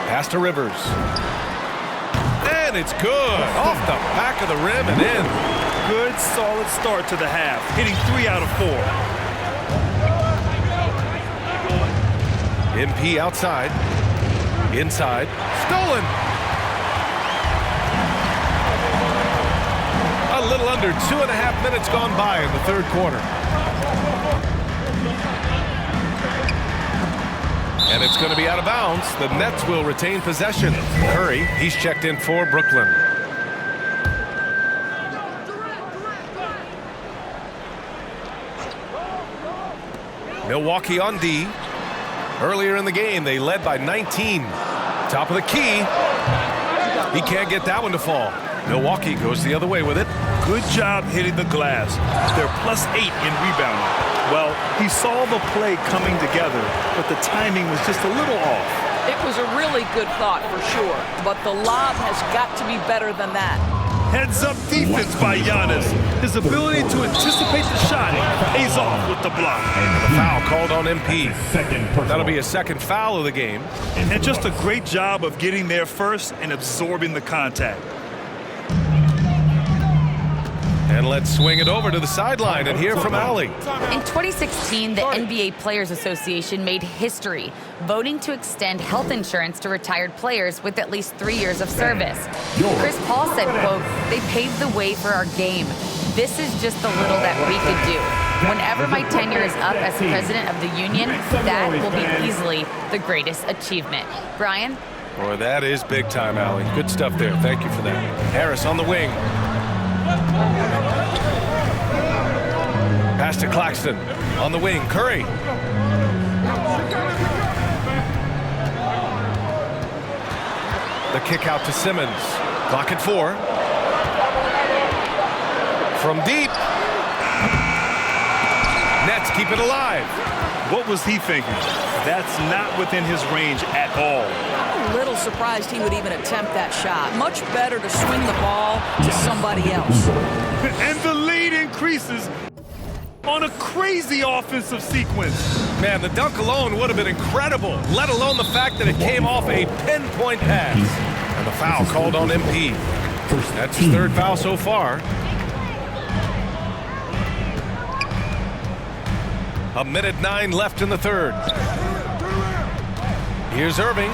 Pass to Rivers. And it's good. Off the back of the rim and in. Good, solid start to the half, hitting 3 out of 4. MP outside. Inside. Stolen. A little under 2.5 minutes gone by in the third quarter. And it's going to be out of bounds. The Nets will retain possession. Curry, he's checked in for Brooklyn. Milwaukee on D. Earlier in the game, they led by 19. Top of the key. He can't get that one to fall. Milwaukee goes the other way with it. Good job hitting the glass. They're +8 in rebounding. Well, he saw the play coming together, but the timing was just a little off. It was a really good thought for sure, but the lob has got to be better than that. Heads-up defense by Giannis. His ability to anticipate the shot pays off with the block. The foul called on MP. That'll be a second foul of the game. And just a great job of getting there first and absorbing the contact. And let's swing it over to the sideline and hear from Allie. In 2016, the NBA Players Association made history, voting to extend health insurance to retired players with at least 3 years of service. Chris Paul said, quote, "They paved the way for our game. This is just the little that we could do. Whenever my tenure is up as president of the union, that will be easily the greatest achievement." Brian? Boy, that is big time, Allie. Good stuff there. Thank you for that. Harris on the wing. Pass to Claxton on the wing. Curry. The kick out to Simmons. Clock at 4. From deep. Nets keep it alive. What was he thinking? That's not within his range at all. I'm a little surprised he would even attempt that shot. Much better to swing the ball to somebody else. And the lead increases on a crazy offensive sequence. Man, the dunk alone would have been incredible, let alone the fact that it came off a pinpoint pass. And the foul called on MP. That's his third foul so far. A minute 9 left in the third. Here's Irving.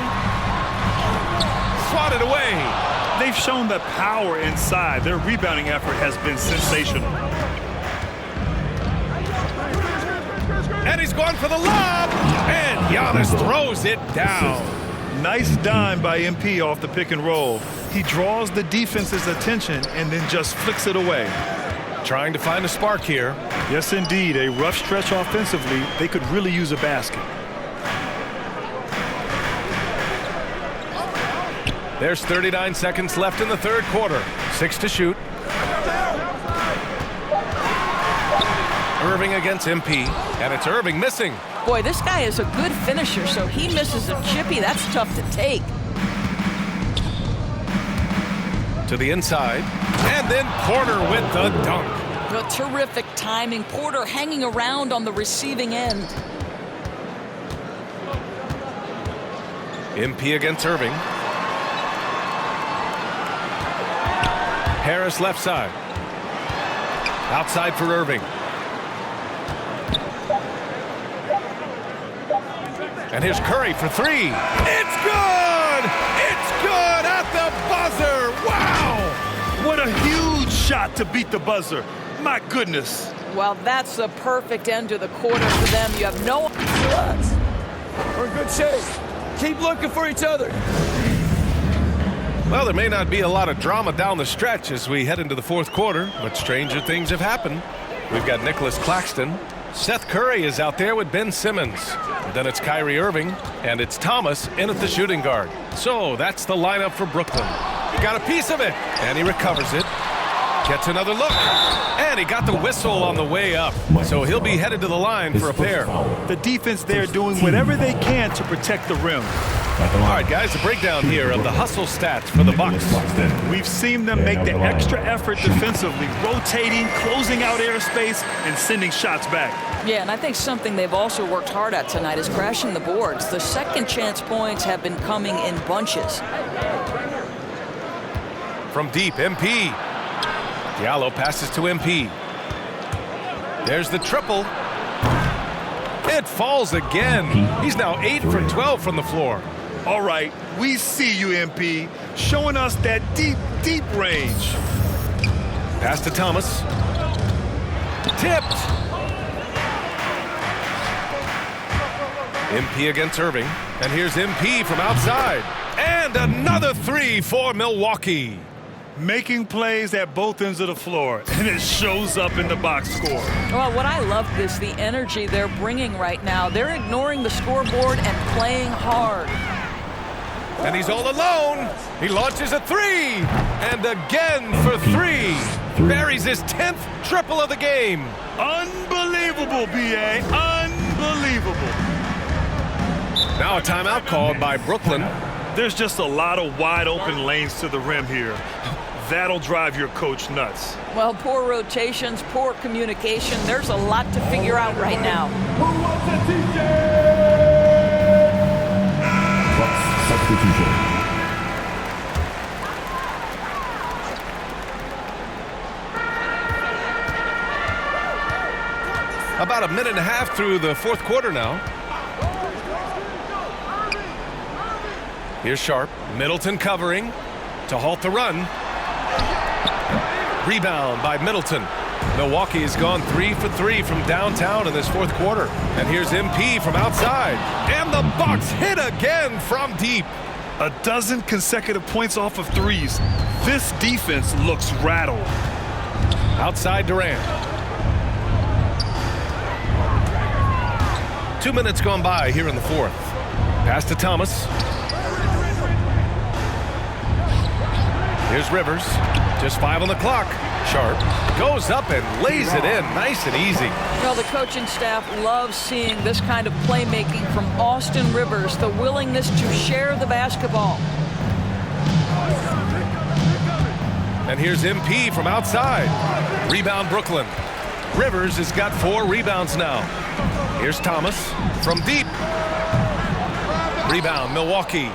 Swatted away. They've shown the power inside. Their rebounding effort has been sensational. And he's going for the lob. And Giannis throws it down. Nice dime by MP off the pick and roll. He draws the defense's attention and then just flicks it away. Trying to find a spark here. Yes, indeed. A rough stretch offensively. They could really use a basket. There's 39 seconds left in the third quarter. 6 to shoot. Irving against MP, and it's Irving missing. Boy, this guy is a good finisher, so he misses a chippy. That's tough to take. To the inside, and then Porter with the dunk. But terrific timing. Porter hanging around on the receiving end. MP against Irving. Harris left side. Outside for Irving. And here's Curry for three. It's good! It's good at the buzzer! Wow! What a huge shot to beat the buzzer. My goodness. Well, that's the perfect end to the quarter for them. You have no... We're in good shape. Keep looking for each other. Well, there may not be a lot of drama down the stretch as we head into the fourth quarter, but stranger things have happened. We've got Nicholas Claxton. Seth Curry is out there with Ben Simmons. Then it's Kyrie Irving, and it's Thomas in at the shooting guard. So that's the lineup for Brooklyn. He got a piece of it, and he recovers it. Gets another look, and he got the whistle on the way up. So he'll be headed to the line for a pair. The defense there doing whatever they can to protect the rim. All right, guys, the breakdown here of the hustle stats for the Bucks. We've seen them make the extra effort defensively, rotating, closing out airspace, and sending shots back. Yeah, and I think something they've also worked hard at tonight is crashing the boards. The second chance points have been coming in bunches. From deep, MP. Diallo passes to MP. There's the triple. It falls again. He's now 8 for 12 from the floor. All right, we see you, MP, showing us that deep, deep range. Pass to Thomas. Tipped. MP against Irving. And here's MP from outside. And another three for Milwaukee. Making plays at both ends of the floor, and it shows up in the box score. Well, what I love is the energy they're bringing right now. They're ignoring the scoreboard and playing hard. And he's all alone. He launches a three. And again for three. Buries his 10th triple of the game. Unbelievable, B.A. Unbelievable. Now a timeout called by Brooklyn. There's just a lot of wide open lanes to the rim here. That'll drive your coach nuts. Well, poor rotations, poor communication. There's a lot to figure out right now. Substitution. About a minute and a half through the fourth quarter now. Here's Sharp. Middleton covering to halt the run. Rebound by Middleton. Milwaukee has gone 3 for 3 from downtown in this fourth quarter. And here's MP from outside. And the Bucks hit again from deep. A dozen consecutive points off of threes. This defense looks rattled. Outside Durant. 2 minutes gone by here in the fourth. Pass to Thomas. Here's Rivers. Just 5 on the clock. Sharp goes up and lays it in nice and easy. Well, the coaching staff loves seeing this kind of playmaking from Austin Rivers, the willingness to share the basketball. And here's MP from outside. Rebound Brooklyn. Rivers has got 4 rebounds now. Here's Thomas from deep. Rebound Milwaukee.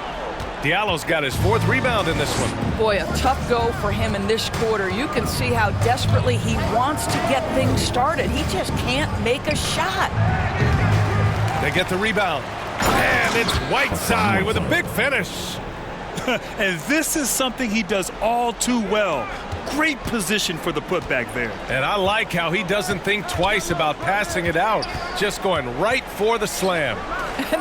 Diallo's got his 4th rebound in this one. Boy, a tough go for him in this quarter. You can see how desperately he wants to get things started. He just can't make a shot. They get the rebound. And it's Whiteside with a big finish. And this is something he does all too well. Great position for the putback there. And I like how he doesn't think twice about passing it out, just going right for the slam.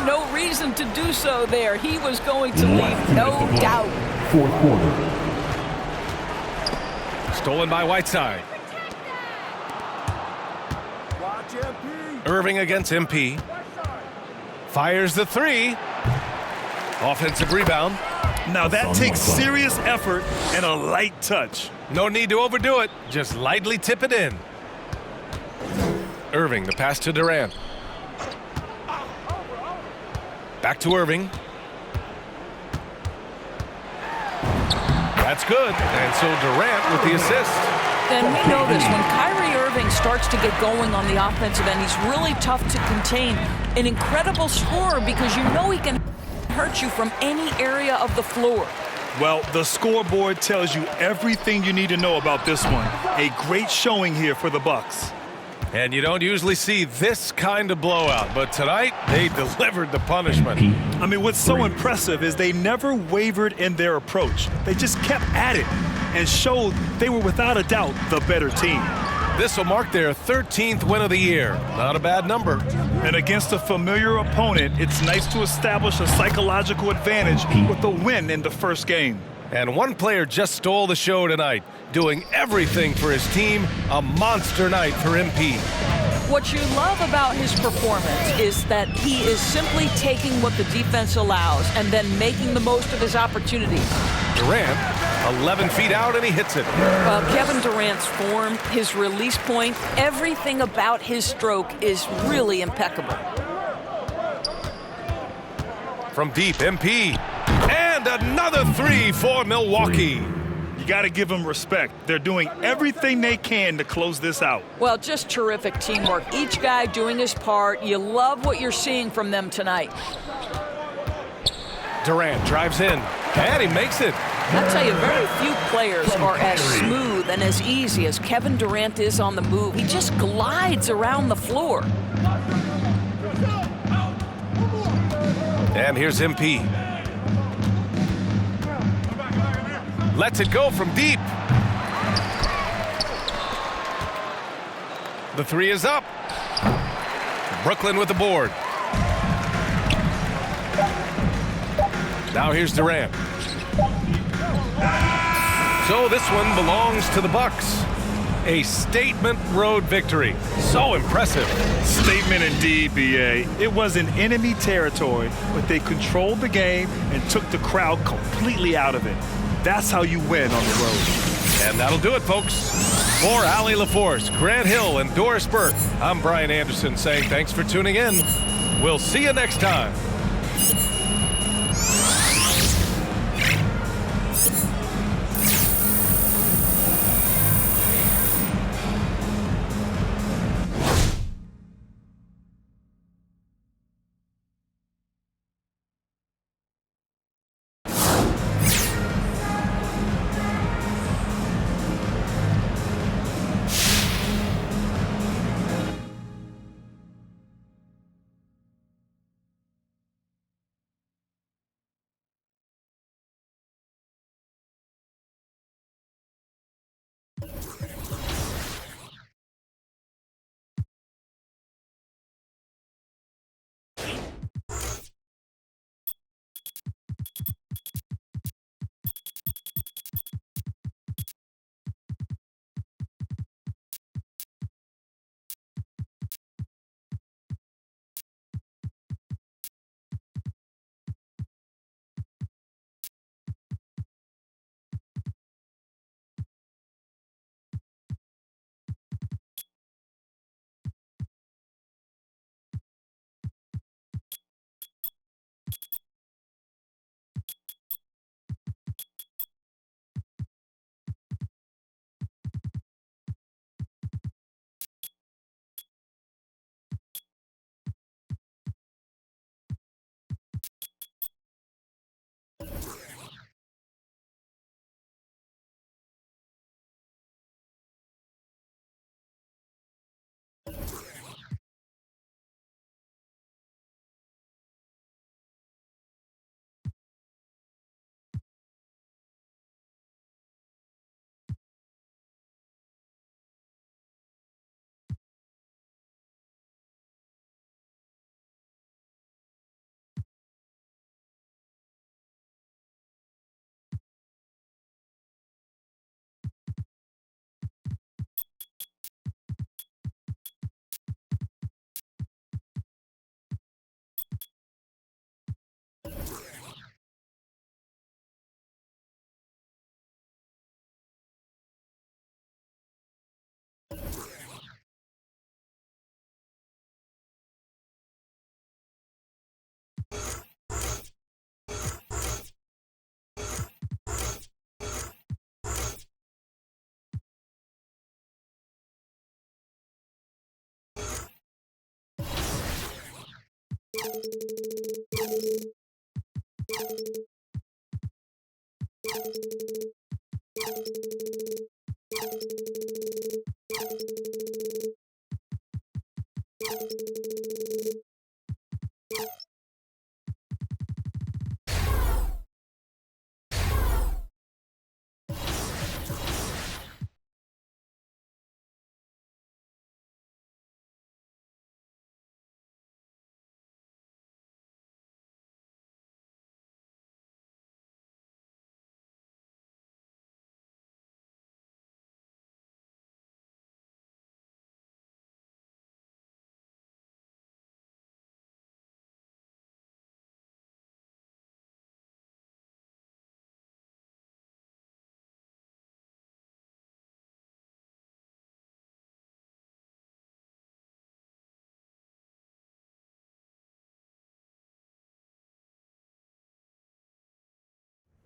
No reason to do so there. He was going to leave, no doubt. Fourth quarter. Stolen by Whiteside. Irving against MP. Fires the three. Offensive rebound. Now that takes serious effort and a light touch. No need to overdo it. Just lightly tip it in. Irving, the pass to Durant. Back to Irving. That's good. And so Durant with the assist. And we know this, when Kyrie Irving starts to get going on the offensive end, he's really tough to contain. An incredible scorer because you know he can hurt you from any area of the floor. Well, the scoreboard tells you everything you need to know about this one. A great showing here for the Bucks. And you don't usually see this kind of blowout, but tonight they delivered the punishment. I mean, what's so impressive is they never wavered in their approach. They just kept at it and showed they were without a doubt the better team. This will mark their 13th win of the year. Not a bad number. And against a familiar opponent, it's nice to establish a psychological advantage with a win in the first game. And one player just stole the show tonight, doing everything for his team. A monster night for MP. What you love about his performance is that he is simply taking what the defense allows and then making the most of his opportunities. Durant, 11 feet out, and he hits it. Kevin Durant's form, his release point, everything about his stroke is really impeccable. From deep, MP. And another three for Milwaukee. You got to give them respect. They're doing everything they can to close this out. Well, just terrific teamwork. Each guy doing his part. You love what you're seeing from them tonight. Durant drives in, and he makes it. I'll tell you, very few players are as smooth and as easy as Kevin Durant is on the move. He just glides around the floor. And here's MP. Lets it go from deep. The three is up. Brooklyn with the board. Now here's Durant. So this one belongs to the Bucks. A statement road victory. So impressive. Statement indeed, B.A. It was in enemy territory, but they controlled the game and took the crowd completely out of it. That's how you win on the road. And that'll do it, folks. For Allie LaForce, Grant Hill, and Doris Burke, I'm Brian Anderson saying thanks for tuning in. We'll see you next time.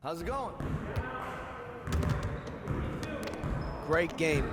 How's it going? Great game.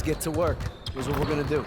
Get to work. Here's what we're gonna do.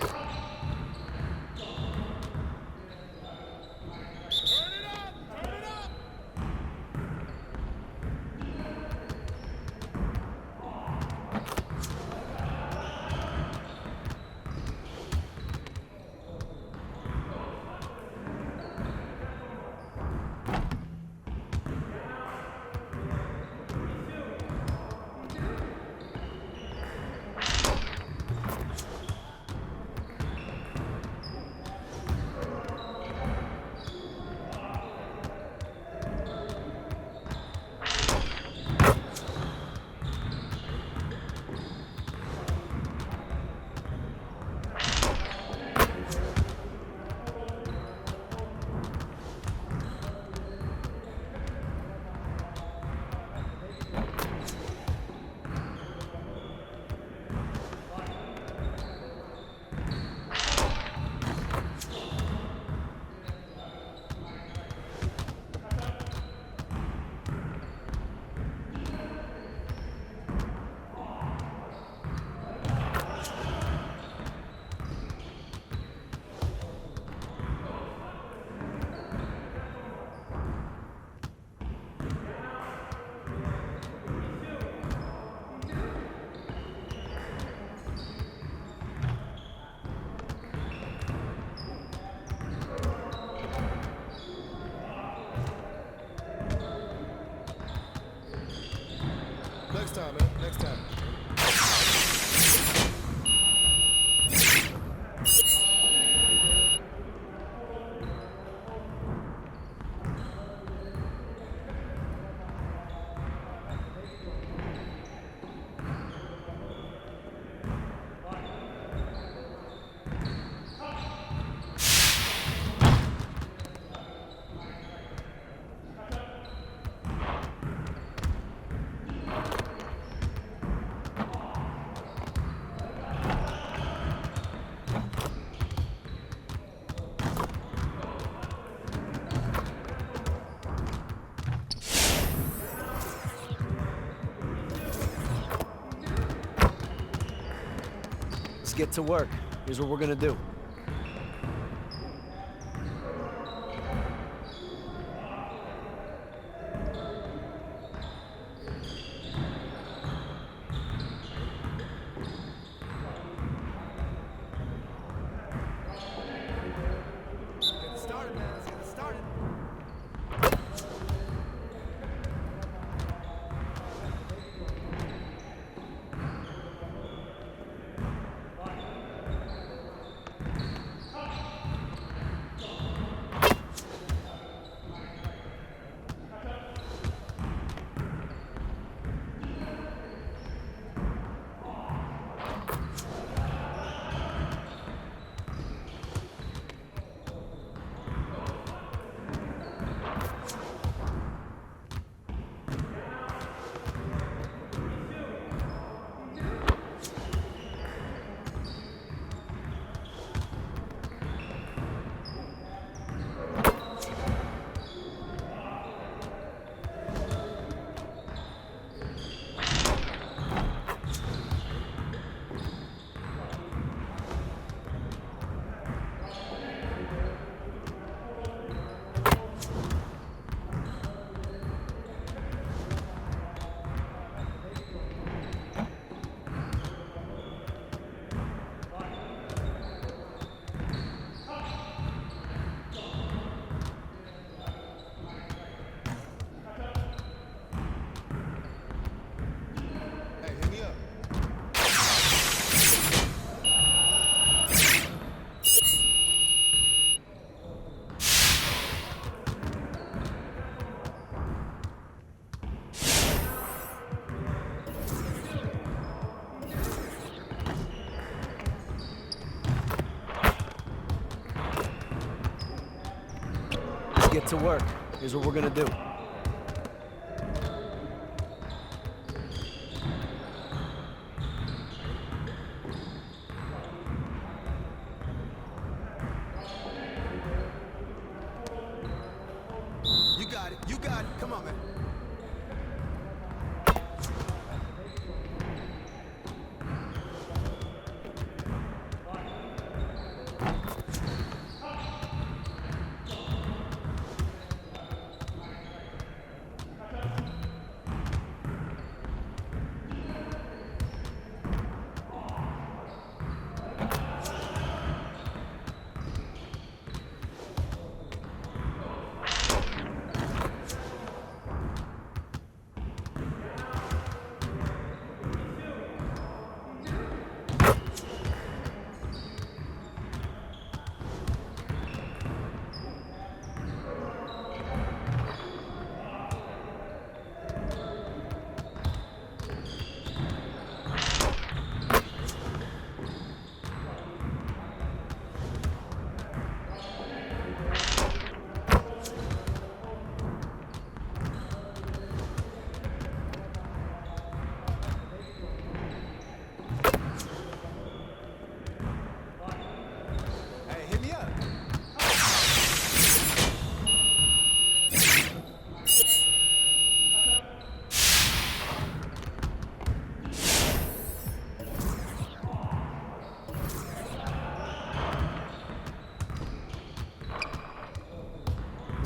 get to work. Here's what we're going to do. Get to work. Here's what we're going to do. You got it. You got it. Come on, man.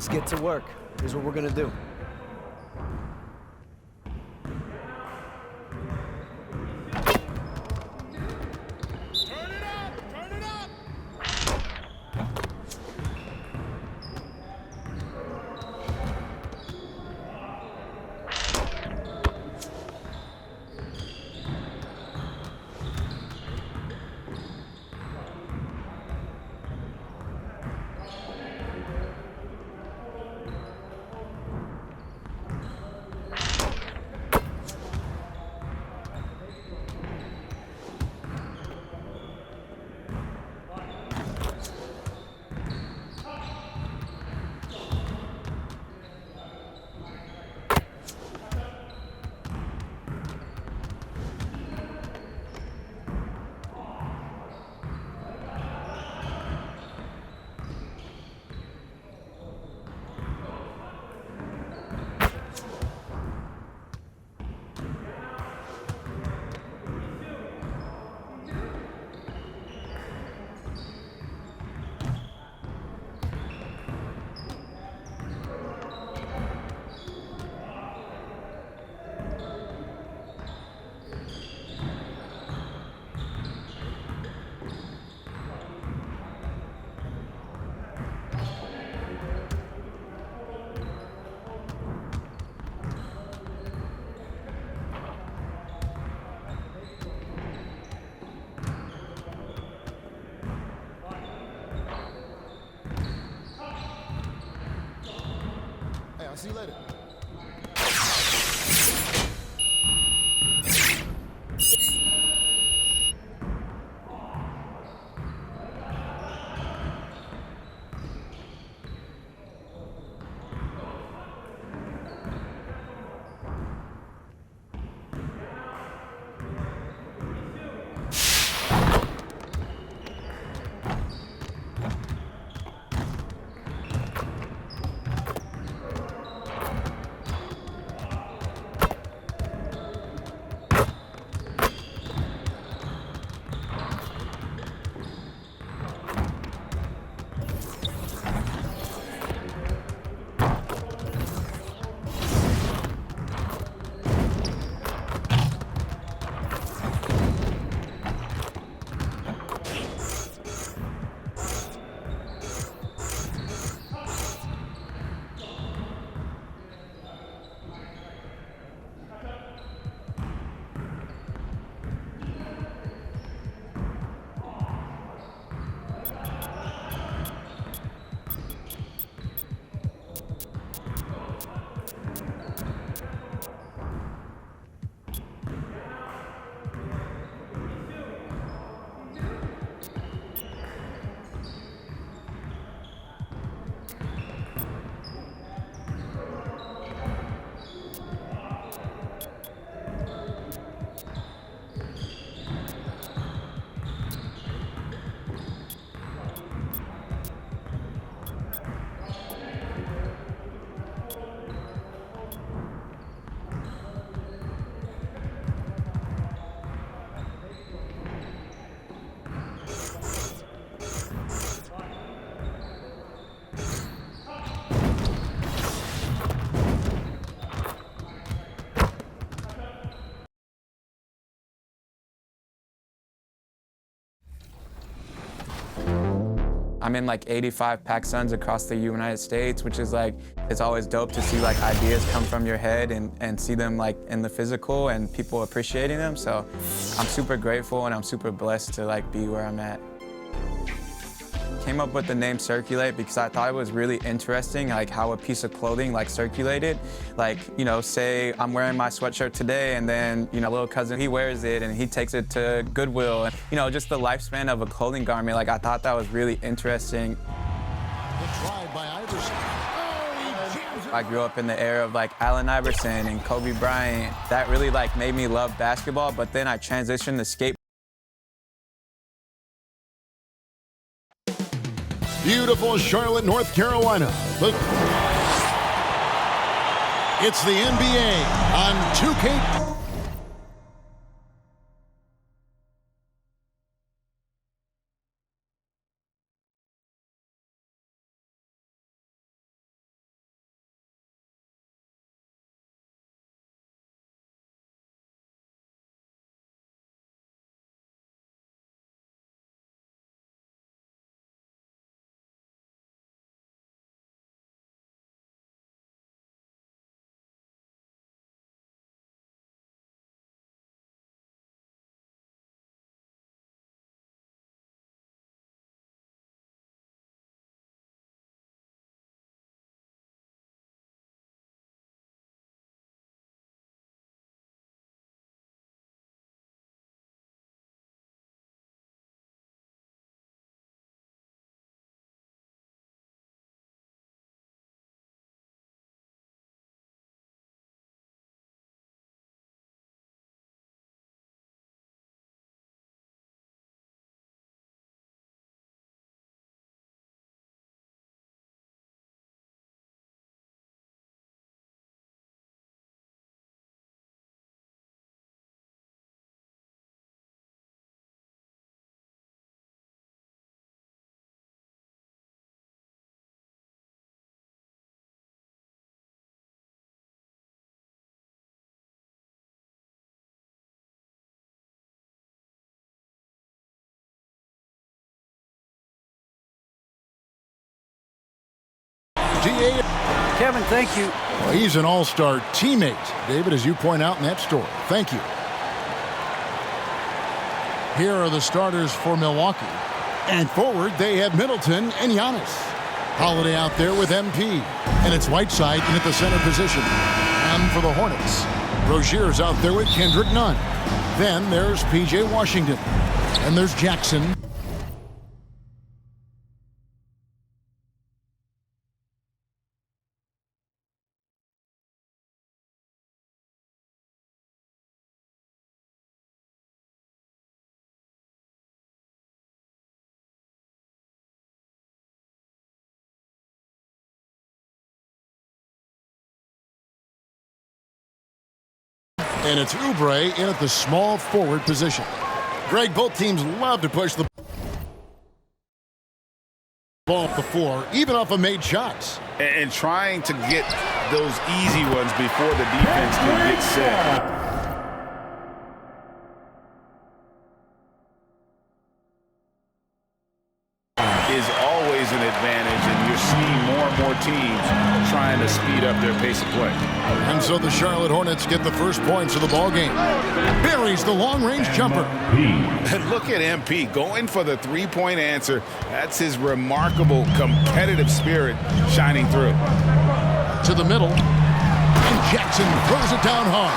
Let's get to work. Here's what we're going to do. good. I'm in like 85 pack suns across the United States, which is like, it's always dope to see like ideas come from your head and see them like in the physical and people appreciating them. So I'm super grateful and I'm super blessed to like be where I'm at. Came up with the name Circulate because I thought it was really interesting, like how a piece of clothing like circulated. Like, you know, say I'm wearing my sweatshirt today and then, you know, little cousin, he wears it and he takes it to Goodwill. And, you know, just the lifespan of a clothing garment, like I thought that was really interesting. I grew up in the era of like Allen Iverson and Kobe Bryant. That really like made me love basketball, but then I transitioned to skate. Beautiful Charlotte, North Carolina. Look. It's the NBA on 2K. Kevin, thank you. Well, he's an all-star teammate, David, as you point out in that story. Thank you. Here are the starters for Milwaukee. And forward, they have Middleton and Giannis. Holiday out there with MP. And it's Whiteside in at the center position. And for the Hornets, Rozier's out there with Kendrick Nunn. Then there's P.J. Washington. And there's Jackson. And it's Oubre in at the small forward position. Greg, both teams love to push the ball off the floor, even off of made shots. And trying to get those easy ones before the defense can get set. Is always an advantage, and you're seeing more and more teams trying to speed up their pace of play. And so the Charlotte Hornets get the first points of the ball game. Buries the long-range jumper. And look at MP going for the three-point answer. That's his remarkable competitive spirit shining through. To the middle, and Jackson throws it down hard.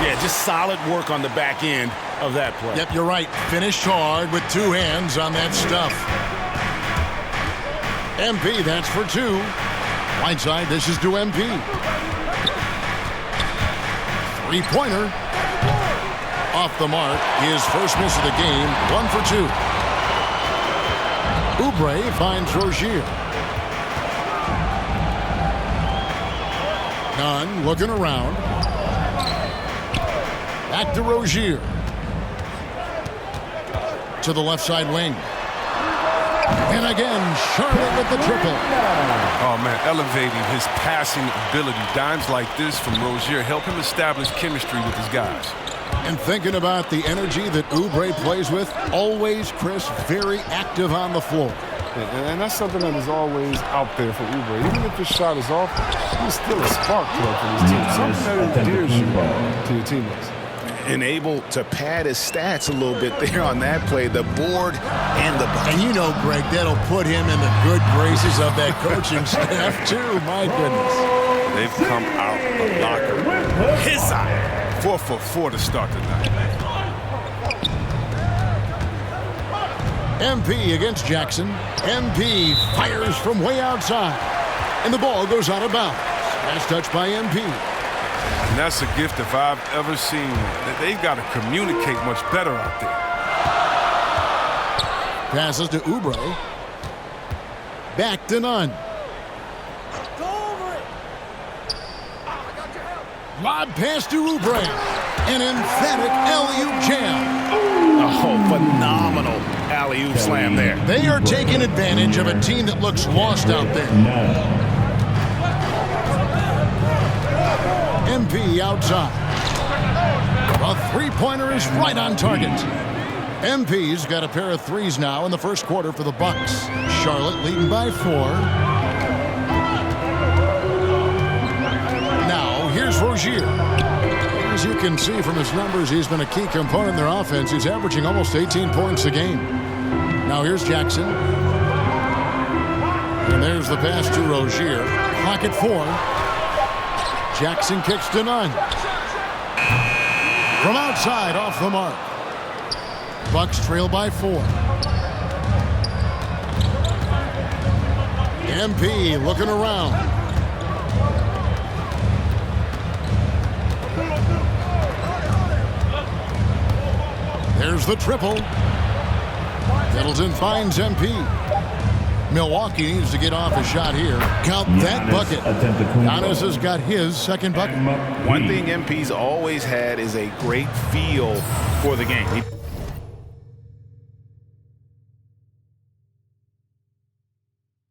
Yeah, just solid work on the back end of that play. Yep, you're right. Finished hard with two hands on that stuff. MP, that's for two. Whiteside, this is to MP. Three-pointer. Off the mark. His first miss of the game. 1 for 2. Oubre finds Rozier. Nunn looking around. Back to Rozier. To the left side wing. And again, Charlotte with the triple. Oh, man, elevating his passing ability. Dimes like this from Rozier help him establish chemistry with his guys. And thinking about the energy that Oubre plays with, always, Chris, very active on the floor. And that's something that is always out there for Oubre. Even if his shot is off, he's still a spark plug for his team. Something that endears you to your teammates. And able to pad his stats a little bit there on that play, the board and the bucket. And you know, Greg, that'll put him in the good graces of that coaching staff, too. My goodness. They've come out the locker. His side. 4 for 4 to start tonight. MP against Jackson. MP fires from way outside. And the ball goes out of bounds. Last touch by MP. And that's a gift if I've ever seen. They've got to communicate much better out there. Passes to Oubre. Back to Nunn. Lob pass to Oubre. An emphatic alley-oop jam. Oh, phenomenal alley-oop slam there. They are taking advantage of a team that looks lost out there. MP outside. A three-pointer is right on target. MP's got a pair of threes now in the first quarter for the Bucks. Charlotte leading by 4. Now, here's Rozier. As you can see from his numbers, he's been a key component in their offense. He's averaging almost 18 points a game. Now, here's Jackson. And there's the pass to Rozier. Clock at 4. Jackson kicks to Nunn. From outside, off the mark. Bucks trail by 4. MP looking around. There's the triple. Middleton finds MP. Milwaukee needs to get off a shot here. Count that bucket. Giannis has got his second bucket. One thing MP's always had is a great feel for the game. He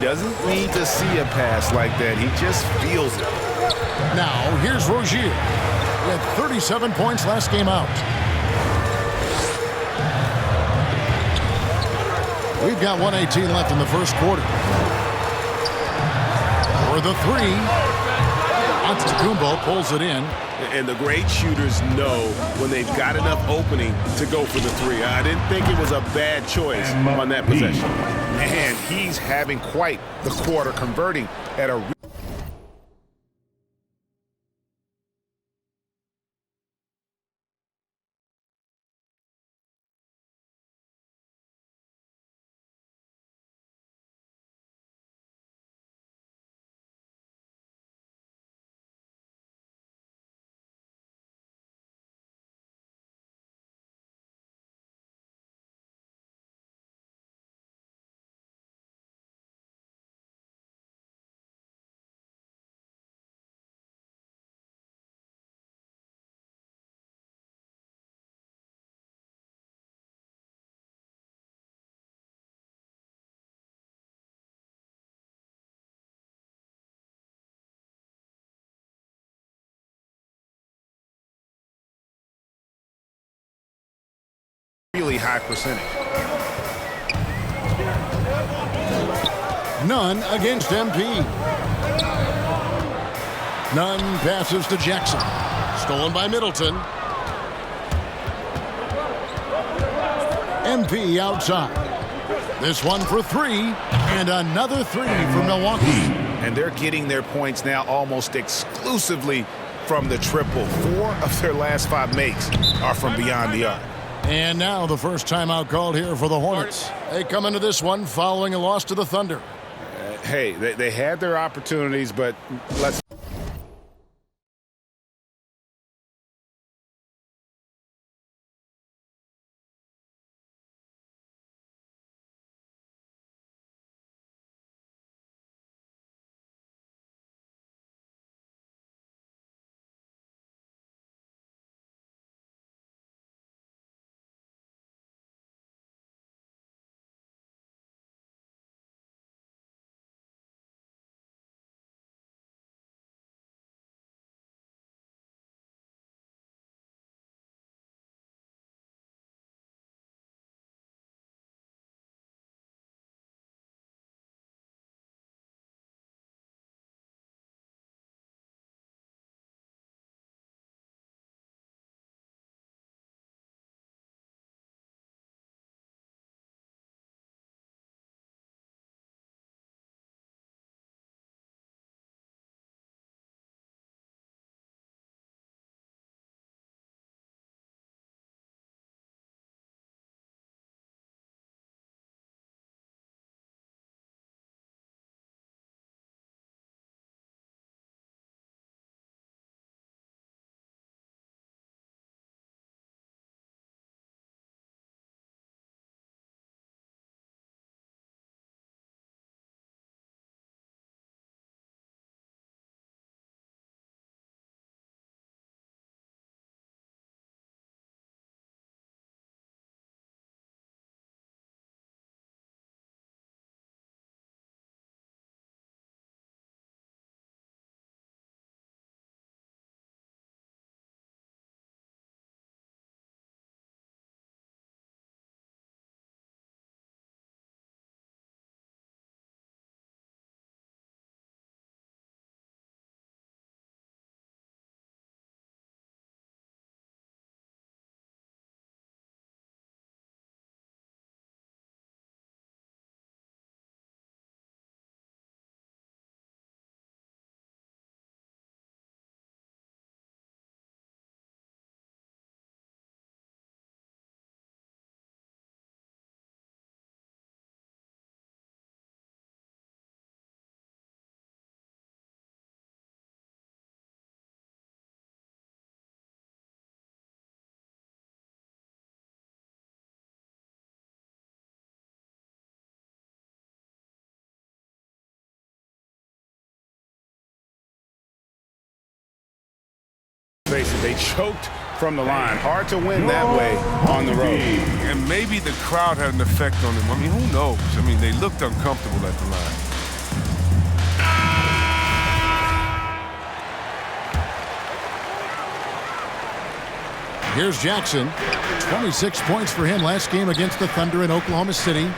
doesn't need to see a pass like that. He just feels it. Now, here's Rozier. He had 37 points last game out. We've got 1:18 left in the first quarter. For the three. On Antetokounmpo pulls it in. And the great shooters know when they've got enough opening to go for the three. I didn't think it was a bad choice on that possession. And he's having quite the quarter, converting at a really high percentage. Nunn against MP. Nunn passes to Jackson. Stolen by Middleton. MP outside. This one for three, and another three for Milwaukee. And they're getting their points now almost exclusively from the triple. 4 of their last 5 makes are from beyond the arc. And now the first timeout called here for the Hornets. They come into this one following a loss to the Thunder. Hey, they had their opportunities, but let's... They choked from the line. Hard to win that way on the road. And maybe the crowd had an effect on them. I mean, who knows? I mean, they looked uncomfortable at the line. Here's Jackson. 26 points for him last game against the Thunder in Oklahoma City.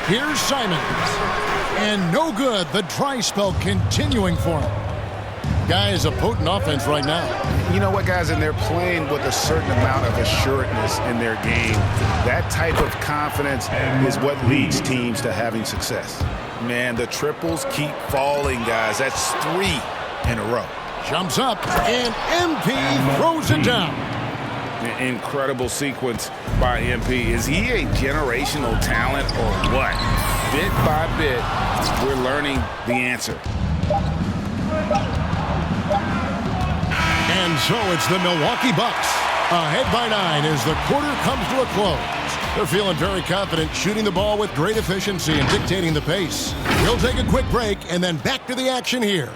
Here's Simons. And no good. The dry spell continuing for him. Guy is a potent offense right now. You know what, guys? And they're playing with a certain amount of assuredness in their game. That type of confidence is what leads teams to having success. Man, the triples keep falling, guys. That's 3 in a row. Jumps up, and MP throws it down. Incredible sequence by MP. Is he a generational talent or what? Bit by bit, we're learning the answer. And so it's the Milwaukee Bucks ahead by 9 as the quarter comes to a close. They're feeling very confident, shooting the ball with great efficiency and dictating the pace. We'll take a quick break and then back to the action here.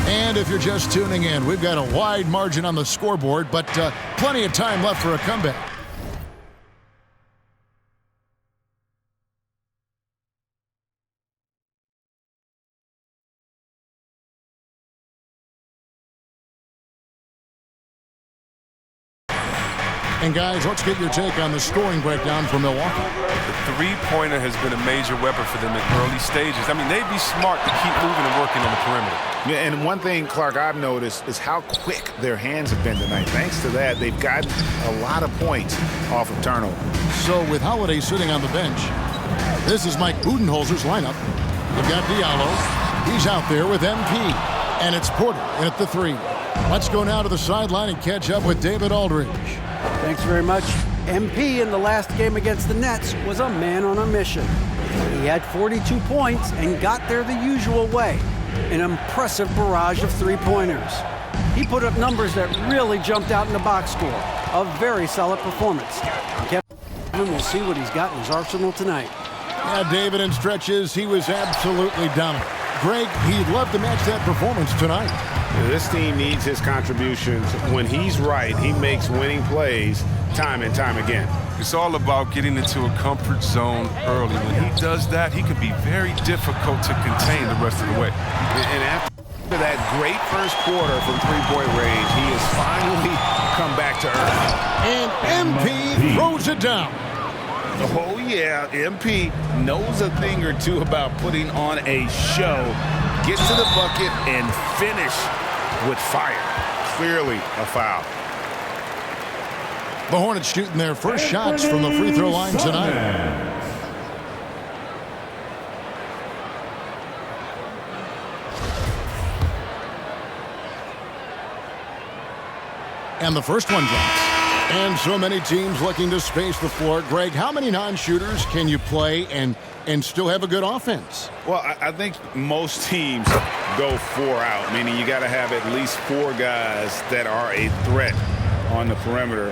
And if you're just tuning in, we've got a wide margin on the scoreboard, but plenty of time left for a comeback. And guys, let's get your take on the scoring breakdown for Milwaukee. The three-pointer has been a major weapon for them in early stages. I mean, they'd be smart to keep moving and working on the perimeter. Yeah, and one thing, Clark, I've noticed is how quick their hands have been tonight. Thanks to that, they've gotten a lot of points off of turnover. So with Holiday sitting on the bench, this is Mike Budenholzer's lineup. You've got Diallo. He's out there with MP. And it's Porter at the 3. Let's go now to the sideline and catch up with David Aldridge. Thanks very much. MP in the last game against the Nets was a man on a mission. He had 42 points and got there the usual way. An impressive barrage of three-pointers. He put up numbers that really jumped out in the box score. A very solid performance. Kevin will see what he's got in his arsenal tonight. Yeah, David, in stretches, he was absolutely dominant. Greg, he'd love to match that performance tonight. This team needs his contributions. When he's right, he makes winning plays time and time again. It's all about getting into a comfort zone early. When he does that, he can be very difficult to contain the rest of the way. And after that great first quarter from three-point range, he has finally come back to earth. And MP throws it down. Oh, yeah, MP knows a thing or two about putting on a show. Get to the bucket and finish with fire. Clearly a foul. The Hornets shooting their first shots from the free throw line tonight. And the first one drops. And so many teams looking to space the floor. Greg, how many non-shooters can you play and still have a good offense? Well, I think most teams go 4 out, meaning you got to have at least 4 guys that are a threat on the perimeter,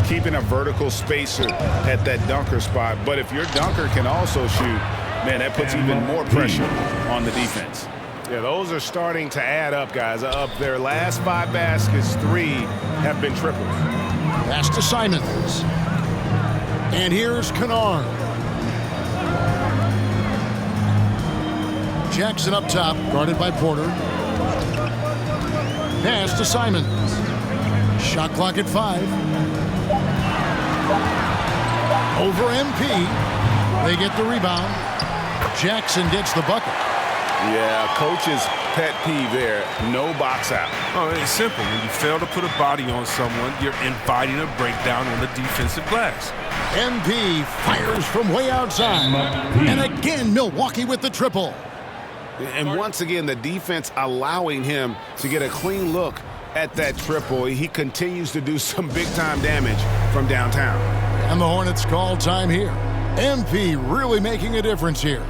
keeping a vertical spacer at that dunker spot. But if your dunker can also shoot, man, that puts even more pressure on the defense. Yeah, those are starting to add up, guys. Of their last 5 baskets, 3 have been triples. Pass to Simons. And here's Kennard. Jackson up top, guarded by Porter. Pass to Simons. Shot clock at 5. Over MP. They get the rebound. Jackson gets the bucket. Yeah, coach's pet peeve there. No box out. Oh, it's simple. When you fail to put a body on someone, you're inviting a breakdown on the defensive glass. MP fires from way outside. And again, Milwaukee with the triple. And once again, the defense allowing him to get a clean look at that triple. He continues to do some big-time damage from downtown. And the Hornets call time here. MP really making a difference here.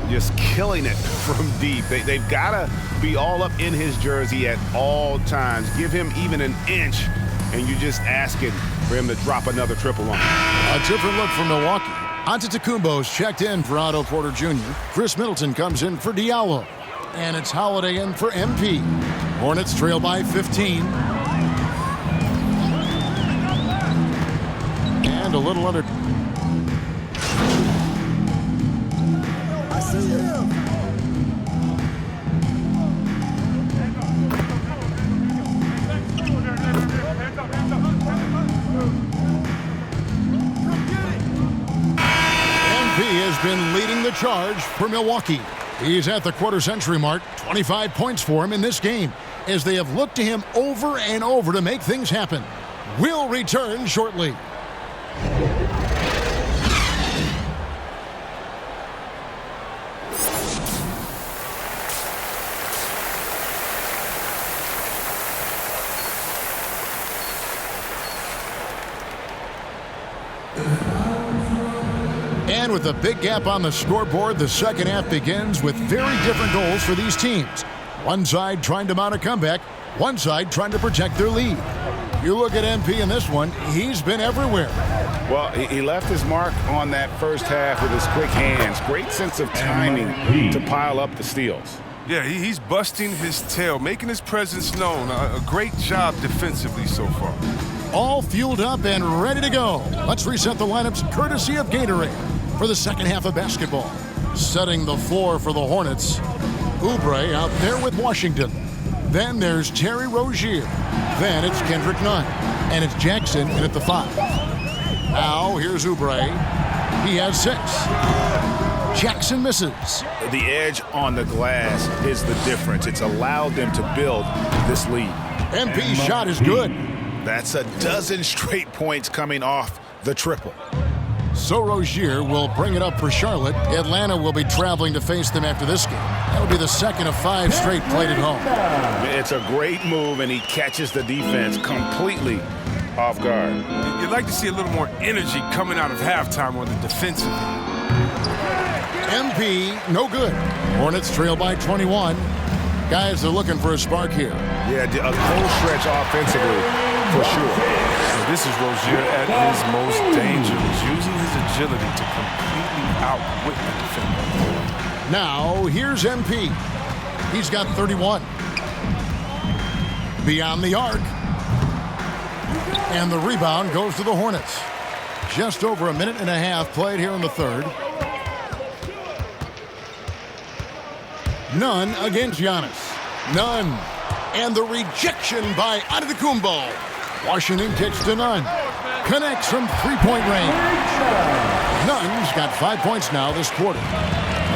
Just killing it from deep. They've got to be all up in his jersey at all times. Give him even an inch, and you're just asking for him to drop another triple on him. A different look for Milwaukee. Antetokounmpo's checked in for Otto Porter Jr. Chris Middleton comes in for Diallo. And it's Holiday in for MP. Hornets trail by 15. And a little under... I see him. been leading the charge for Milwaukee. He's at the quarter-century mark, 25 points for him in this game, as they have looked to him over and over to make things happen. We'll return shortly. And with a big gap on the scoreboard, the second half begins with very different goals for these teams. One side trying to mount a comeback, one side trying to protect their lead. You look at MP in this one, he's been everywhere. Well, he left his mark on that first half with his quick hands. Great sense of timing to pile up the steals. Yeah, he's busting his tail, making his presence known. A great job defensively so far. All fueled up and ready to go. Let's reset the lineups courtesy of Gatorade for the second half of basketball. Setting the floor for the Hornets, Oubre out there with Washington. Then there's Terry Rozier. Then it's Kendrick Nunn. And it's Jackson in at the 5. Now here's Oubre. He has 6. Jackson misses. The edge on the glass is the difference. It's allowed them to build this lead. MP's shot is good. That's a dozen straight points coming off the triple. So Rozier will bring it up for Charlotte. Atlanta will be traveling to face them after this game. That'll be the second of 5 straight played at home. It's a great move, and he catches the defense completely off guard. You'd like to see a little more energy coming out of halftime on the defensive end. MP, no good. Hornets trail by 21. Guys are looking for a spark here. Yeah, a cold stretch offensively, for sure. So this is Rozier at his most dangerous, using his agility to completely outwit the defender. Now, here's MP. He's got 31. Beyond the arc. And the rebound goes to the Hornets. Just over a minute and a half played here in the third. Nunn against Giannis. Nunn. And the rejection by Antetokounmpo. Washington kicks to Nunn. Connects from three-point range. Nunn's got 5 points now this quarter.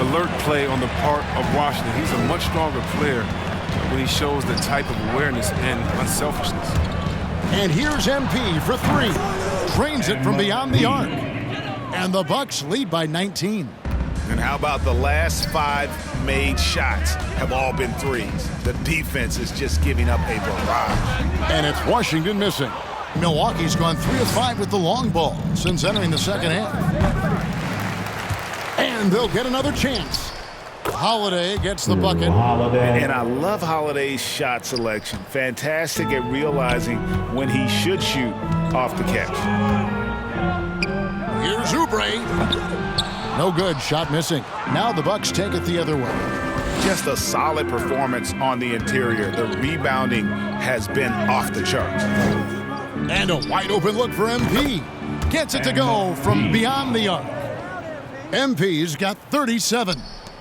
Alert play on the part of Washington. He's a much stronger player when he shows the type of awareness and unselfishness. And here's MP for 3. Drains it from beyond the arc. And the Bucks lead by 19. And how about the last 5 made shots have all been threes? The defense is just giving up a barrage. And it's Washington missing. Milwaukee's gone 3 of 5 with the long ball since entering the second half. And they'll get another chance. Holiday gets the bucket. And I love Holiday's shot selection. Fantastic at realizing when he should shoot off the catch. Here's Oubre. No good. Shot missing. Now the Bucks take it the other way. Just a solid performance on the interior. The rebounding has been off the charts. And a wide open look for MP. Gets it to go from beyond the arc. MP's got 37.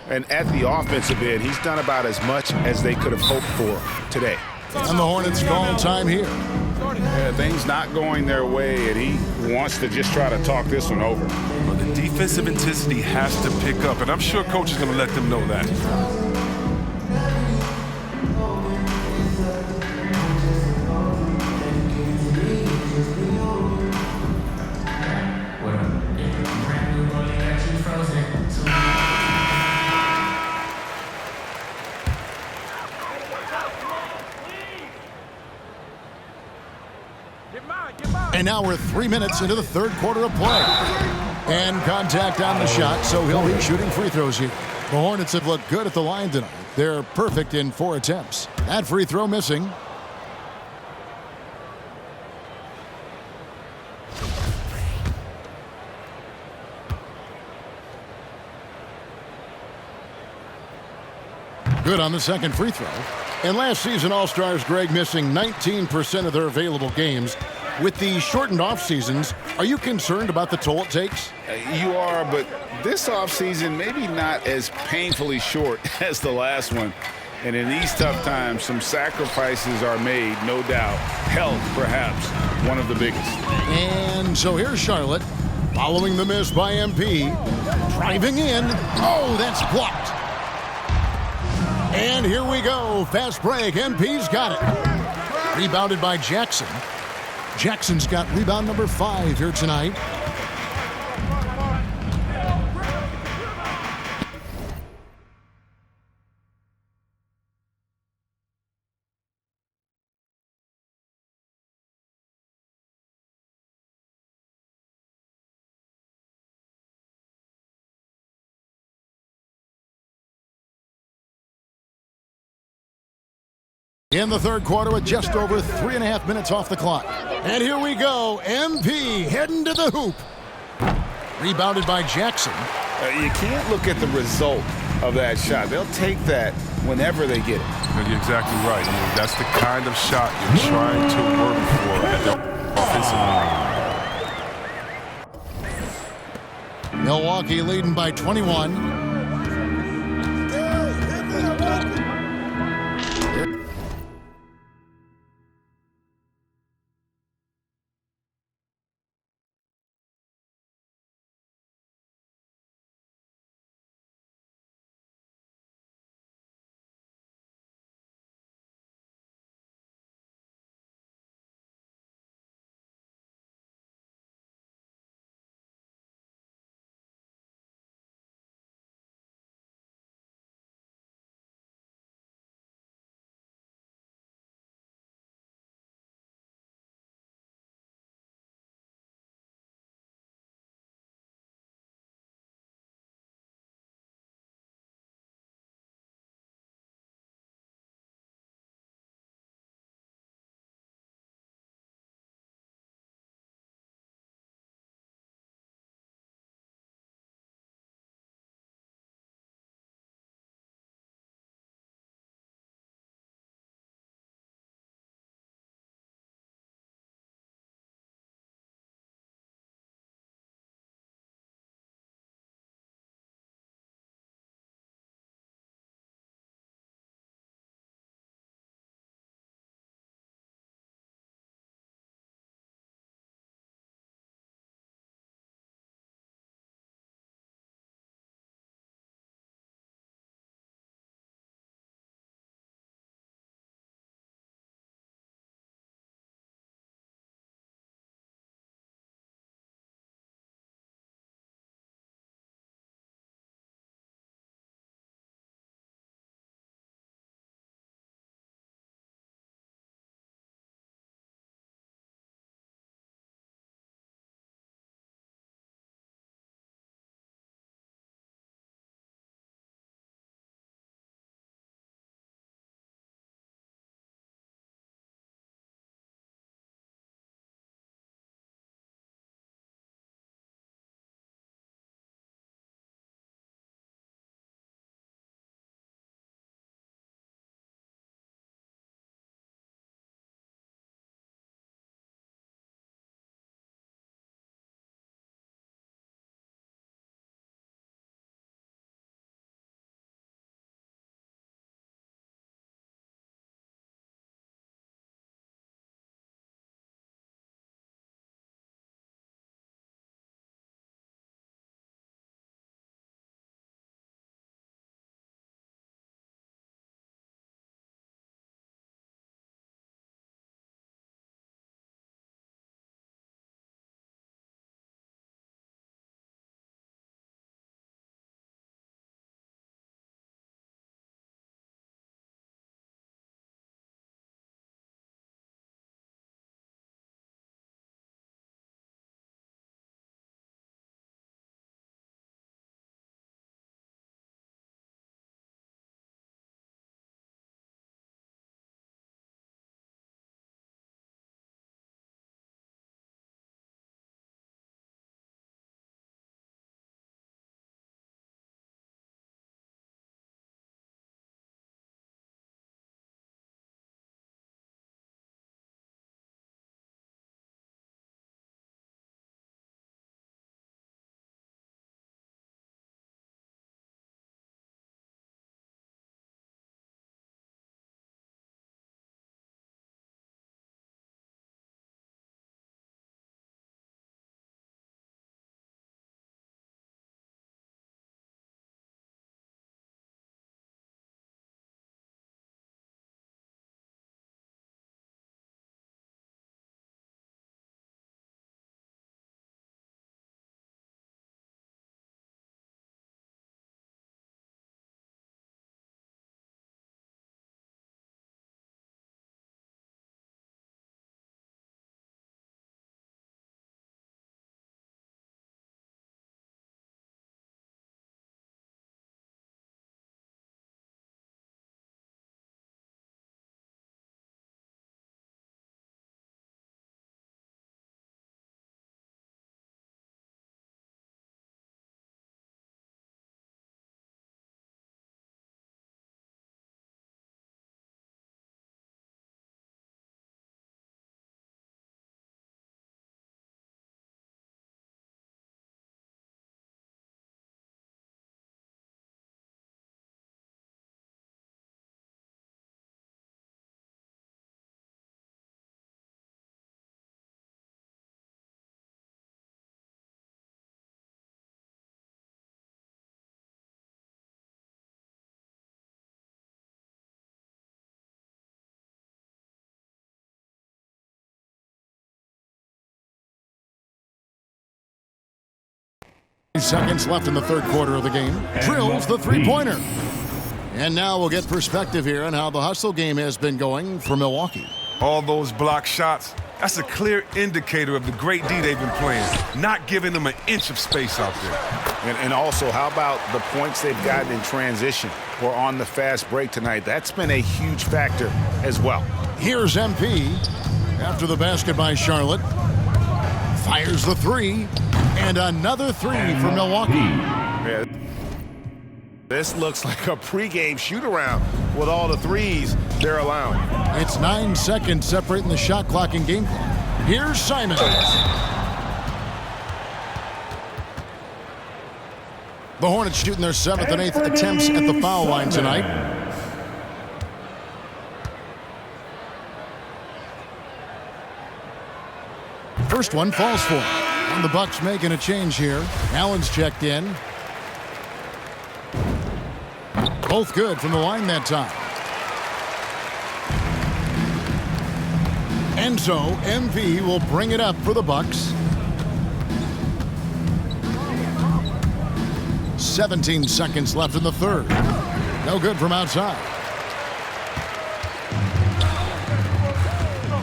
And at the offensive end, he's done about as much as they could have hoped for today. And the Hornets call time here. Yeah, things not going their way, and he wants to just try to talk this one over. Well, the defensive intensity has to pick up, and I'm sure coach is going to let them know that. And now we're 3 minutes into the third quarter of play. And contact on the shot, so he'll be shooting free throws here. The Hornets have looked good at the line tonight. They're perfect in 4 attempts. That free throw missing. Good on the second free throw. And last season, All-Stars Greg missing 19% of their available games. With the shortened off seasons, are you concerned about the toll it takes? You are, but this offseason maybe not as painfully short as the last one. And in these tough times, some sacrifices are made, no doubt. Health, perhaps, one of the biggest. And so here's Charlotte. Following the miss by MP. Driving in. Oh, that's blocked. And here we go. Fast break. MP's got it. Rebounded by Jackson. Jackson's got rebound number 5 here tonight. In the third quarter with just over 3.5 minutes off the clock. And here we go. MP heading to the hoop. Rebounded by Jackson. You can't look at the result of that shot. They'll take that whenever they get it. You're exactly right. I mean, that's the kind of shot you're trying to work for at the offensive line. Milwaukee leading by 21. Seconds left in the third quarter of the game. Drills the three-pointer. And now we'll get perspective here on how the hustle game has been going for Milwaukee. All those block shots, that's a clear indicator of the great D they've been playing, not giving them an inch of space out there. And also, how about the points they've gotten in transition or on the fast break tonight? That's been a huge factor as well. Here's MP after the basket by Charlotte. Fires the three, and another three for Milwaukee. Yeah. This looks like a pregame shoot-around with all the threes they're allowing. It's 9 seconds separating the shot clock and game clock. Here's Simons. The Hornets shooting their 7th and 8th attempts at the foul line tonight. First one falls for him. And the Bucks making a change here. Allen's checked in. Both good from the line that time. And so MV will bring it up for the Bucks. 17 seconds left in the third. No good from outside.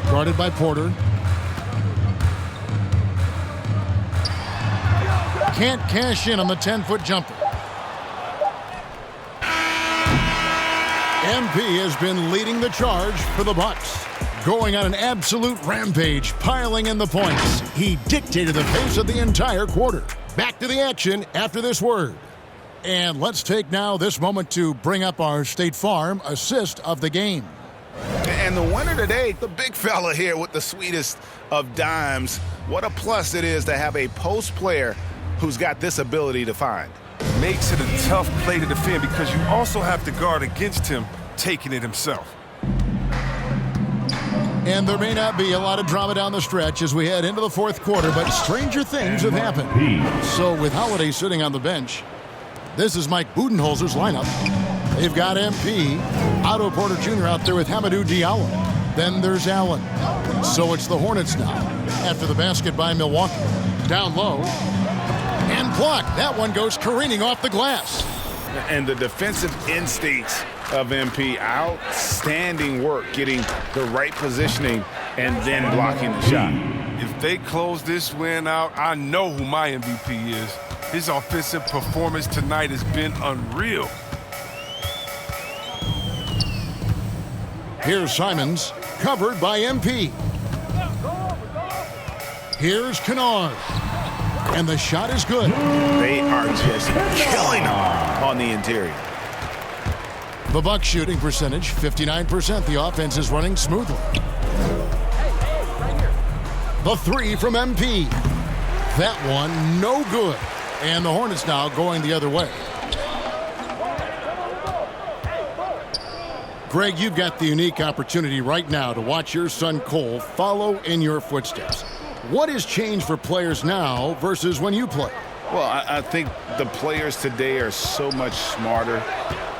Guarded by Porter. Can't cash in on the 10-foot jumper. MP has been leading the charge for the Bucks. Going on an absolute rampage, piling in the points. He dictated the pace of the entire quarter. Back to the action after this word. And let's take now this moment to bring up our State Farm assist of the game. And the winner today, the big fella here with the sweetest of dimes. What a plus it is to have a post player who's got this ability to find. Makes it a tough play to defend because you also have to guard against him taking it himself. And there may not be a lot of drama down the stretch as we head into the fourth quarter, but stranger things have happened. So with Holiday sitting on the bench, this is Mike Budenholzer's lineup. They've got MP, Otto Porter Jr. out there with Hamidou Diallo. Then there's Allen. So it's the Hornets now after the basket by Milwaukee. Down low. And blocked. That one goes careening off the glass. And the defensive instincts of MP, outstanding work getting the right positioning and then blocking the shot. If they close this win out, I know who my MVP is. His offensive performance tonight has been unreal. Here's Simons, covered by MP. Here's Kennard. And the shot is good. They are just killing them on the interior. The Bucks shooting percentage, 59%. The offense is running smoothly. The three from MP. That one, no good. And the Hornets now going the other way. Greg, you've got the unique opportunity right now to watch your son Cole follow in your footsteps. What has changed for players now versus when you played? Well, I think the players today are so much smarter,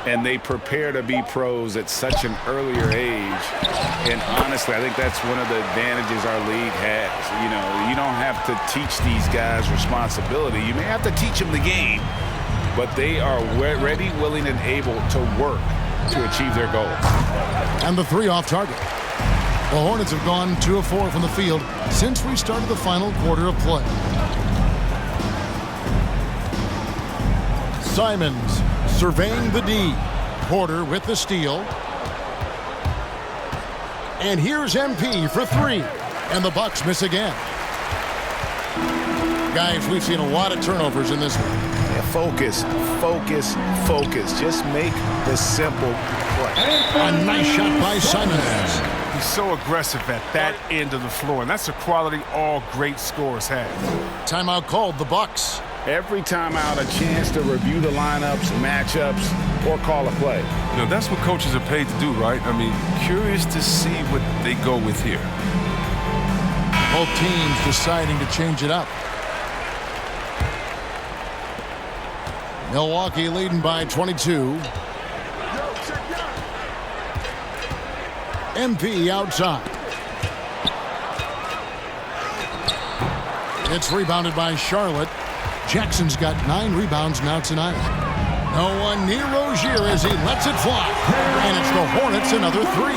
and they prepare to be pros at such an earlier age. And honestly, I think that's one of the advantages our league has. You know, you don't have to teach these guys responsibility. You may have to teach them the game, but they are ready, willing, and able to work to achieve their goals. And the three off target. The Hornets have gone 2 of 4 from the field since we started the final quarter of play. Simons surveying the D. Porter with the steal. And here's MP for three. And the Bucks miss again. Guys, we've seen a lot of turnovers in this one. Yeah, focus, focus, focus. Just make the simple play. A nice shot by Simons. He's so aggressive at that end of the floor, and that's a quality all great scorers have. Timeout called, the Bucks. Every timeout, a chance to review the lineups, matchups, or call a play. You know, that's what coaches are paid to do, right? I mean, curious to see what they go with here. Both teams deciding to change it up. Milwaukee leading by 22. MP outside. It's rebounded by Charlotte. Jackson's got 9 rebounds now tonight. No one near Rozier as he lets it fly. And it's the Hornets another 3.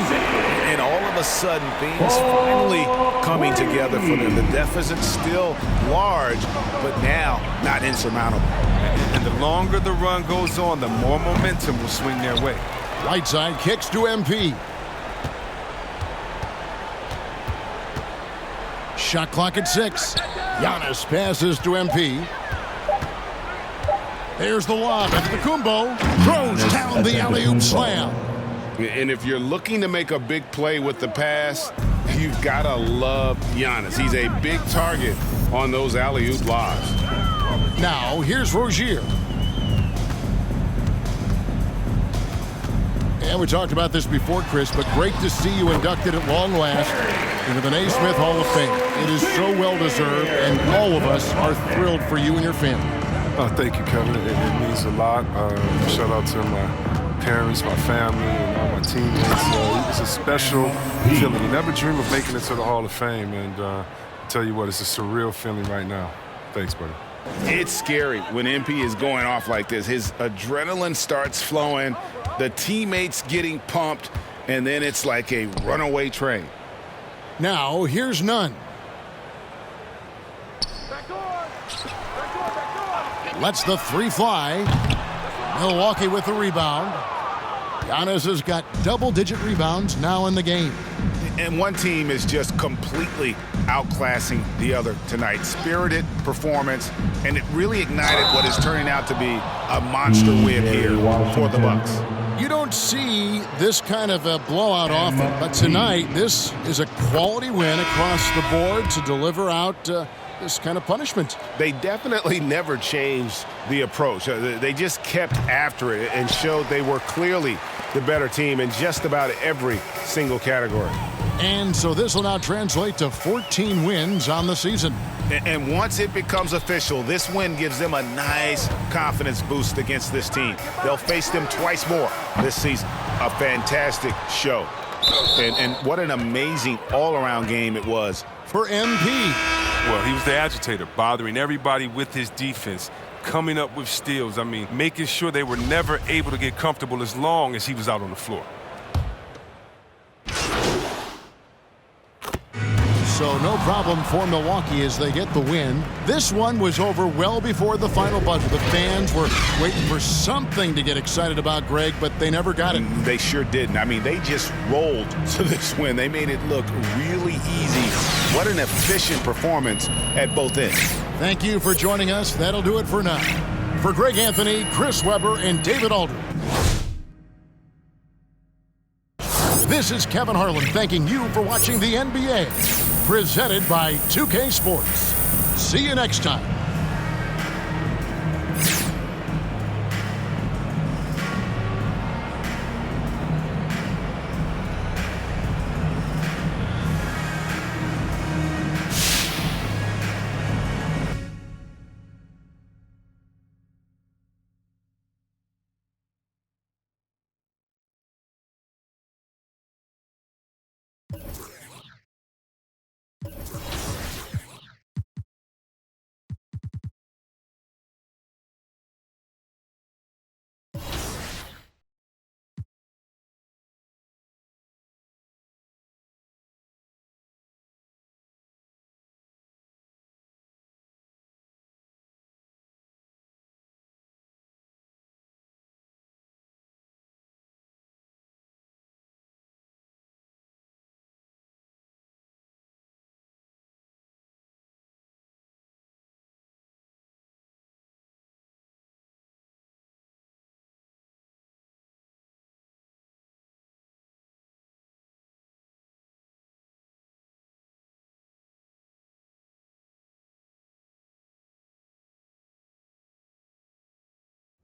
And all of a sudden, things finally coming together for them. The deficit's still large, but now not insurmountable. And the longer the run goes on, the more momentum will swing their way. Whiteside kicks to MP. Shot clock at 6. Giannis passes to MP. There's the lob at the Kumbo. Throws down the alley-oop slam. And if you're looking to make a big play with the pass, you've got to love Giannis. He's a big target on those alley-oop lobs. Now, here's Rozier. And we talked about this before, Chris, but great to see you inducted at long last into the Naismith Hall of Fame. It is so well-deserved, and all of us are thrilled for you and your family. Oh, thank you, Kevin. It means a lot. Shout out to my parents, my family, and all my teammates. It's a special feeling. You never dream of making it to the Hall of Fame, and I tell you what, it's a surreal feeling right now. Thanks, buddy. It's scary when MP is going off like this. His adrenaline starts flowing, the teammates getting pumped, and then it's like a runaway train. Now, here's Nunn. Lets the 3 fly. Milwaukee with the rebound. Giannis has got double-digit rebounds now in the game. And one team is just completely outclassing the other tonight. Spirited performance, and it really ignited what is turning out to be a monster win here for the Bucks. You don't see this kind of a blowout often, but tonight this is a quality win across the board to deliver out this kind of punishment. They definitely never changed the approach. They just kept after it and showed they were clearly the better team in just about every single category. And so this will now translate to 14 wins on the season. And once it becomes official, this win gives them a nice confidence boost against this team. They'll face them twice more this season. A fantastic show. And what an amazing all-around game it was for MP. Well, he was the agitator, bothering everybody with his defense, coming up with steals. I mean, making sure they were never able to get comfortable as long as he was out on the floor. So no problem for Milwaukee as they get the win. This one was over well before the final buzzer. The fans were waiting for something to get excited about, Greg, but they never got it. They sure didn't. I mean, they just rolled to this win. They made it look really easy. What an efficient performance at both ends. Thank you for joining us. That'll do it for now. For Greg Anthony, Chris Webber, and David Aldridge, this is Kevin Harlan thanking you for watching the NBA. Presented by 2K Sports. See you next time.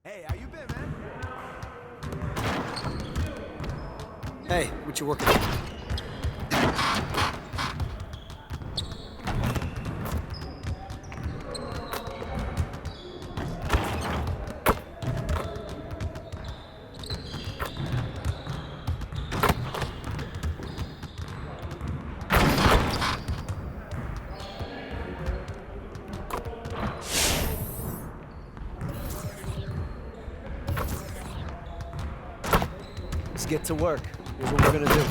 Hey, how you been, man? Hey, what you working on? get to work. Here's what we're going to do.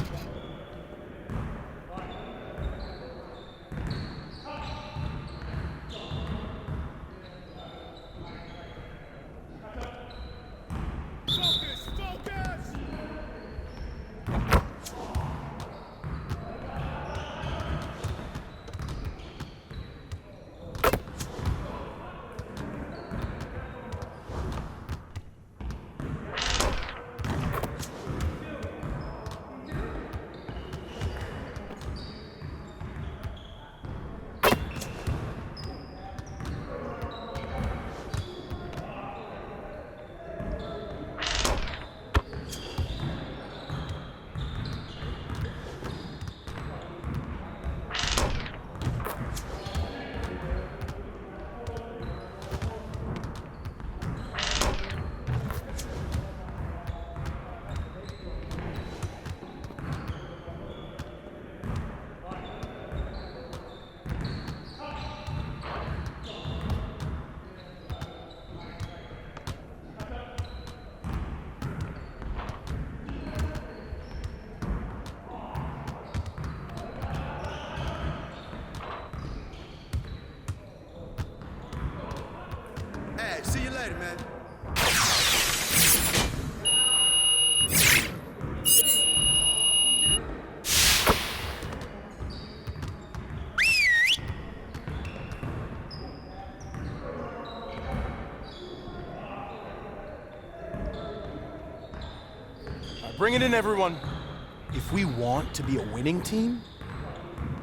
Hey, see you later, man. Bring it in, everyone. If we want to be a winning team,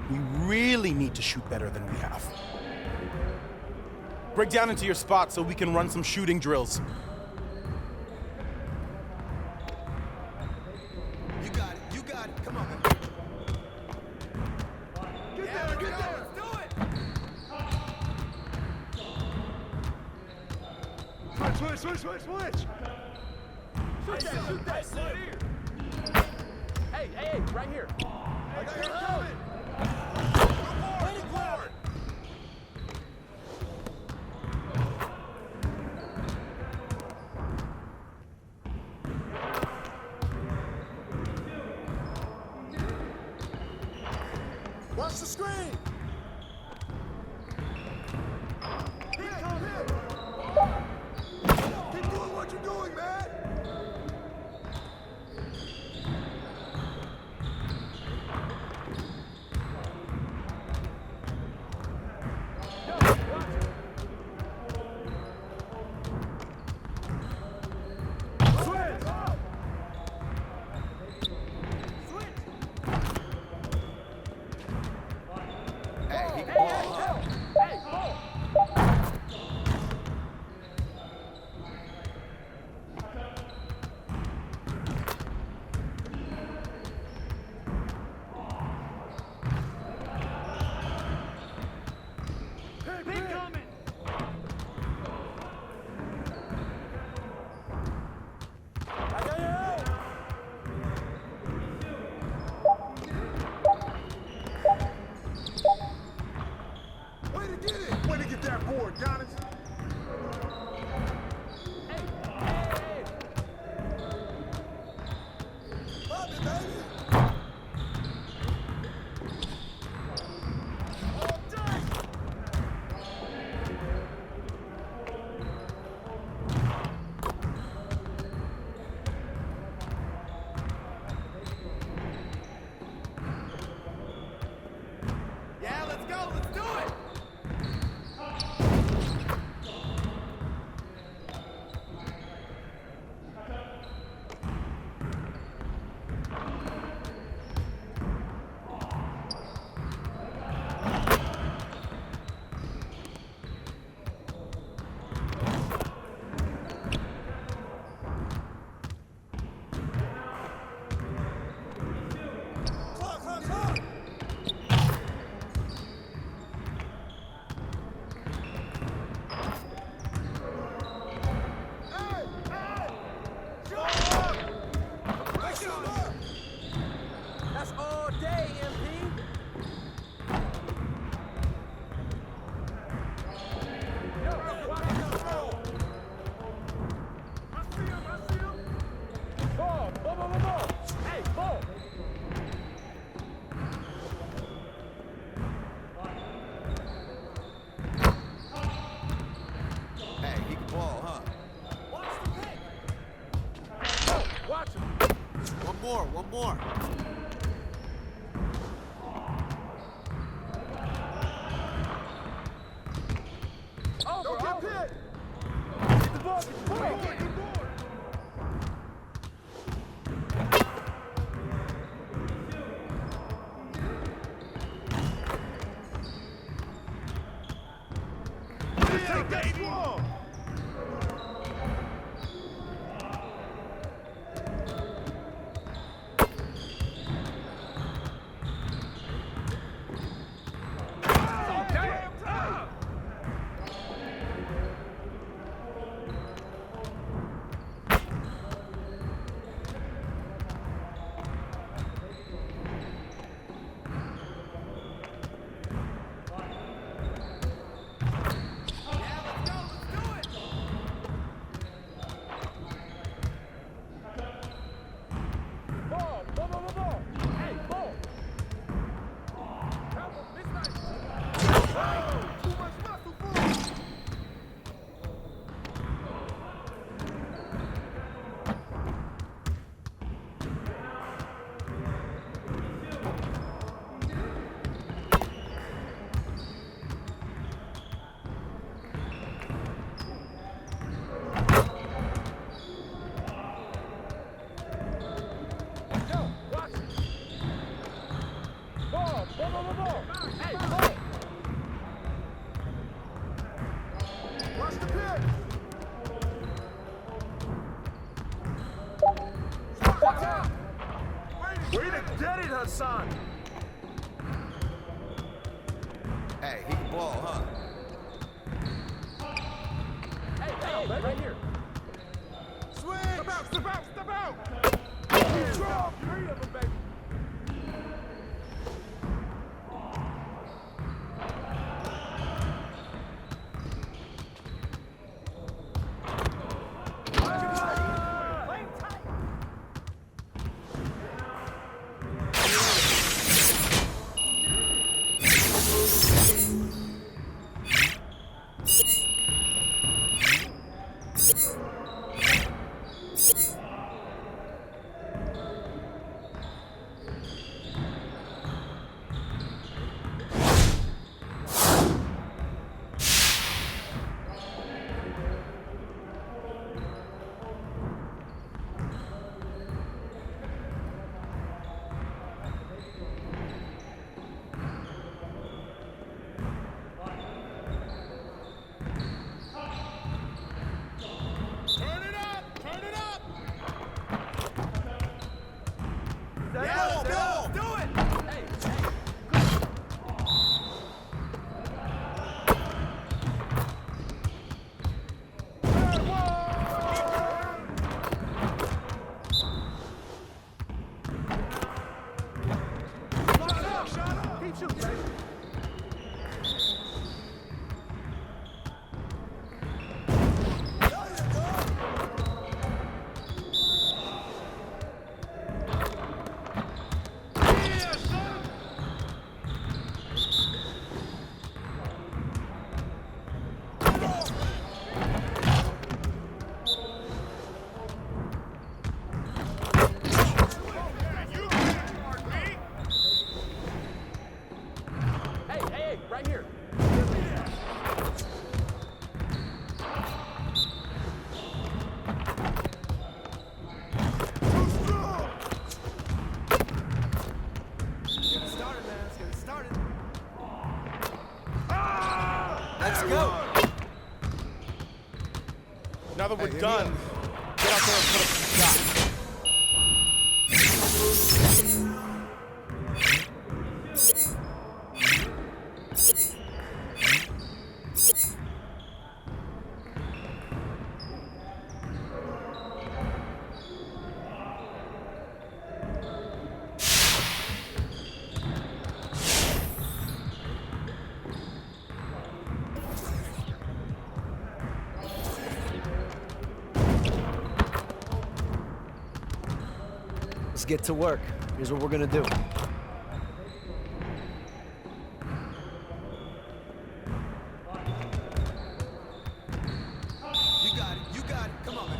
we really need to shoot better than we have. Break down into your spot so we can run some shooting drills. You got it. You got it. Come on, man. Get there. Get there. Let's do it. Switch. Shoot that. Right here. Hey, right here. I got your coming. Go forward. Watch the screen. Here. Keep doing what you're doing, man. Way to get that board, Giannis. Hey. Love it, baby. All done. Yeah, let's go. Let's do it. One more. Over, get hit. Get the ball, get the ball. Take that ball. Way to get it, Hassan! Hey, he can ball, huh? Hey, right here. Swing! Step out, step out, step out! Drop! 3 of them, baby. Right here. Let's go. Now that we're done, get out there and put up some shots. Let's get to work. Here's what we're gonna do. You got it. Come on, man.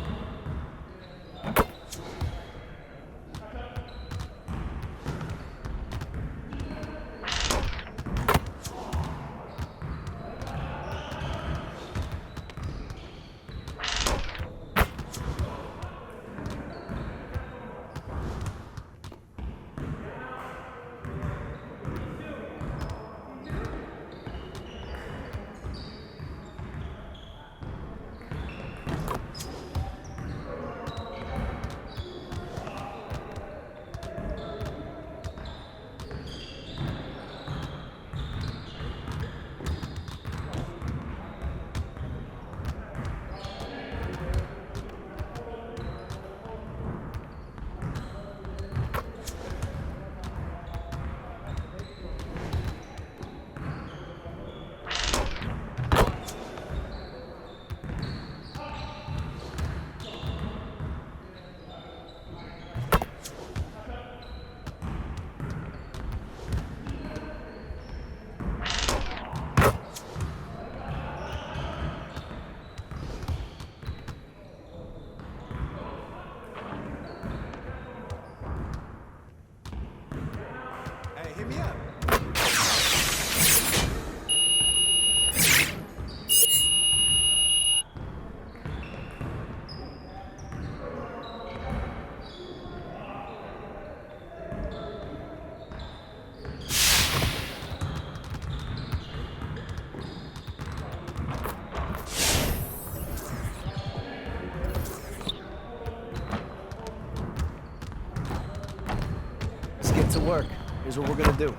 work. Here's what we're going to do.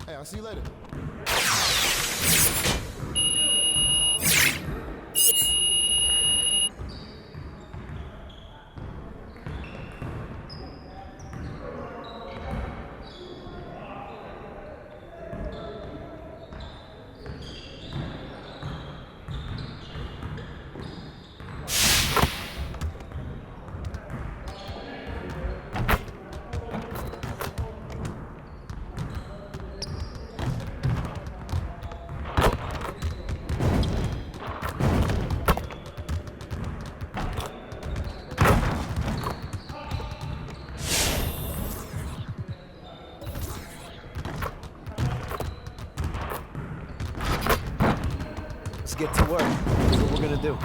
Hey, I'll see you later. Let's get to work. Here's what we're going to do.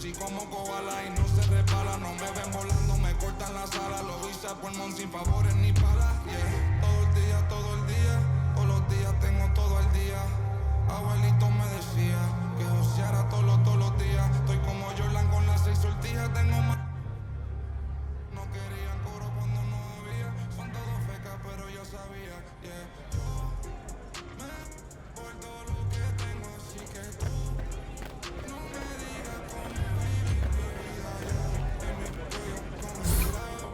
Sí, como koala y no se resbala. No me ven volando, me cortan la sala. Lo hice a pulmón sin favores ni palas. Yeah. Todo el día, todos los días tengo todo al día. Abuelito me decía que joseara todos los días. Estoy como Jordan con las 6 sortijas, tengo más. No querían coro cuando no había. Son todos fecas, pero ya sabía. Yeah. Yo me por todo lo que tengo, así que tú no me digas cómo vivir mi vida. Yeah. En mi cuello congelado.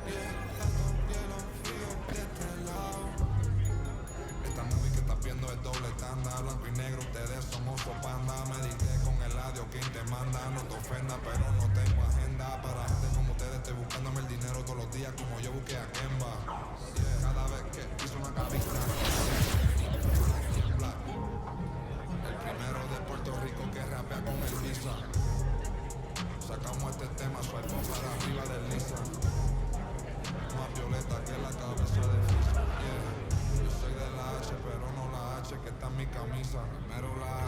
Yeah. Tanto hielo frío de este lado. Esta movie que estás viendo es doble tanda. Blanco y negro, ustedes somos sopanda. Medité con el audio, quien te manda. No te ofenda, pero no tengo agenda. Para gente como ustedes estoy buscándome el dinero todos los días, como yo busqué a Kemba. Yeah. Cada vez que hizo una capita. El primero de Puerto Rico que rapea con el Visa. Sacamos este tema, suelto para arriba del Lisa. Más violeta que la cabeza de Fisa. Yeah. Yo soy de la H, pero no la H que está en mi camisa. Primero la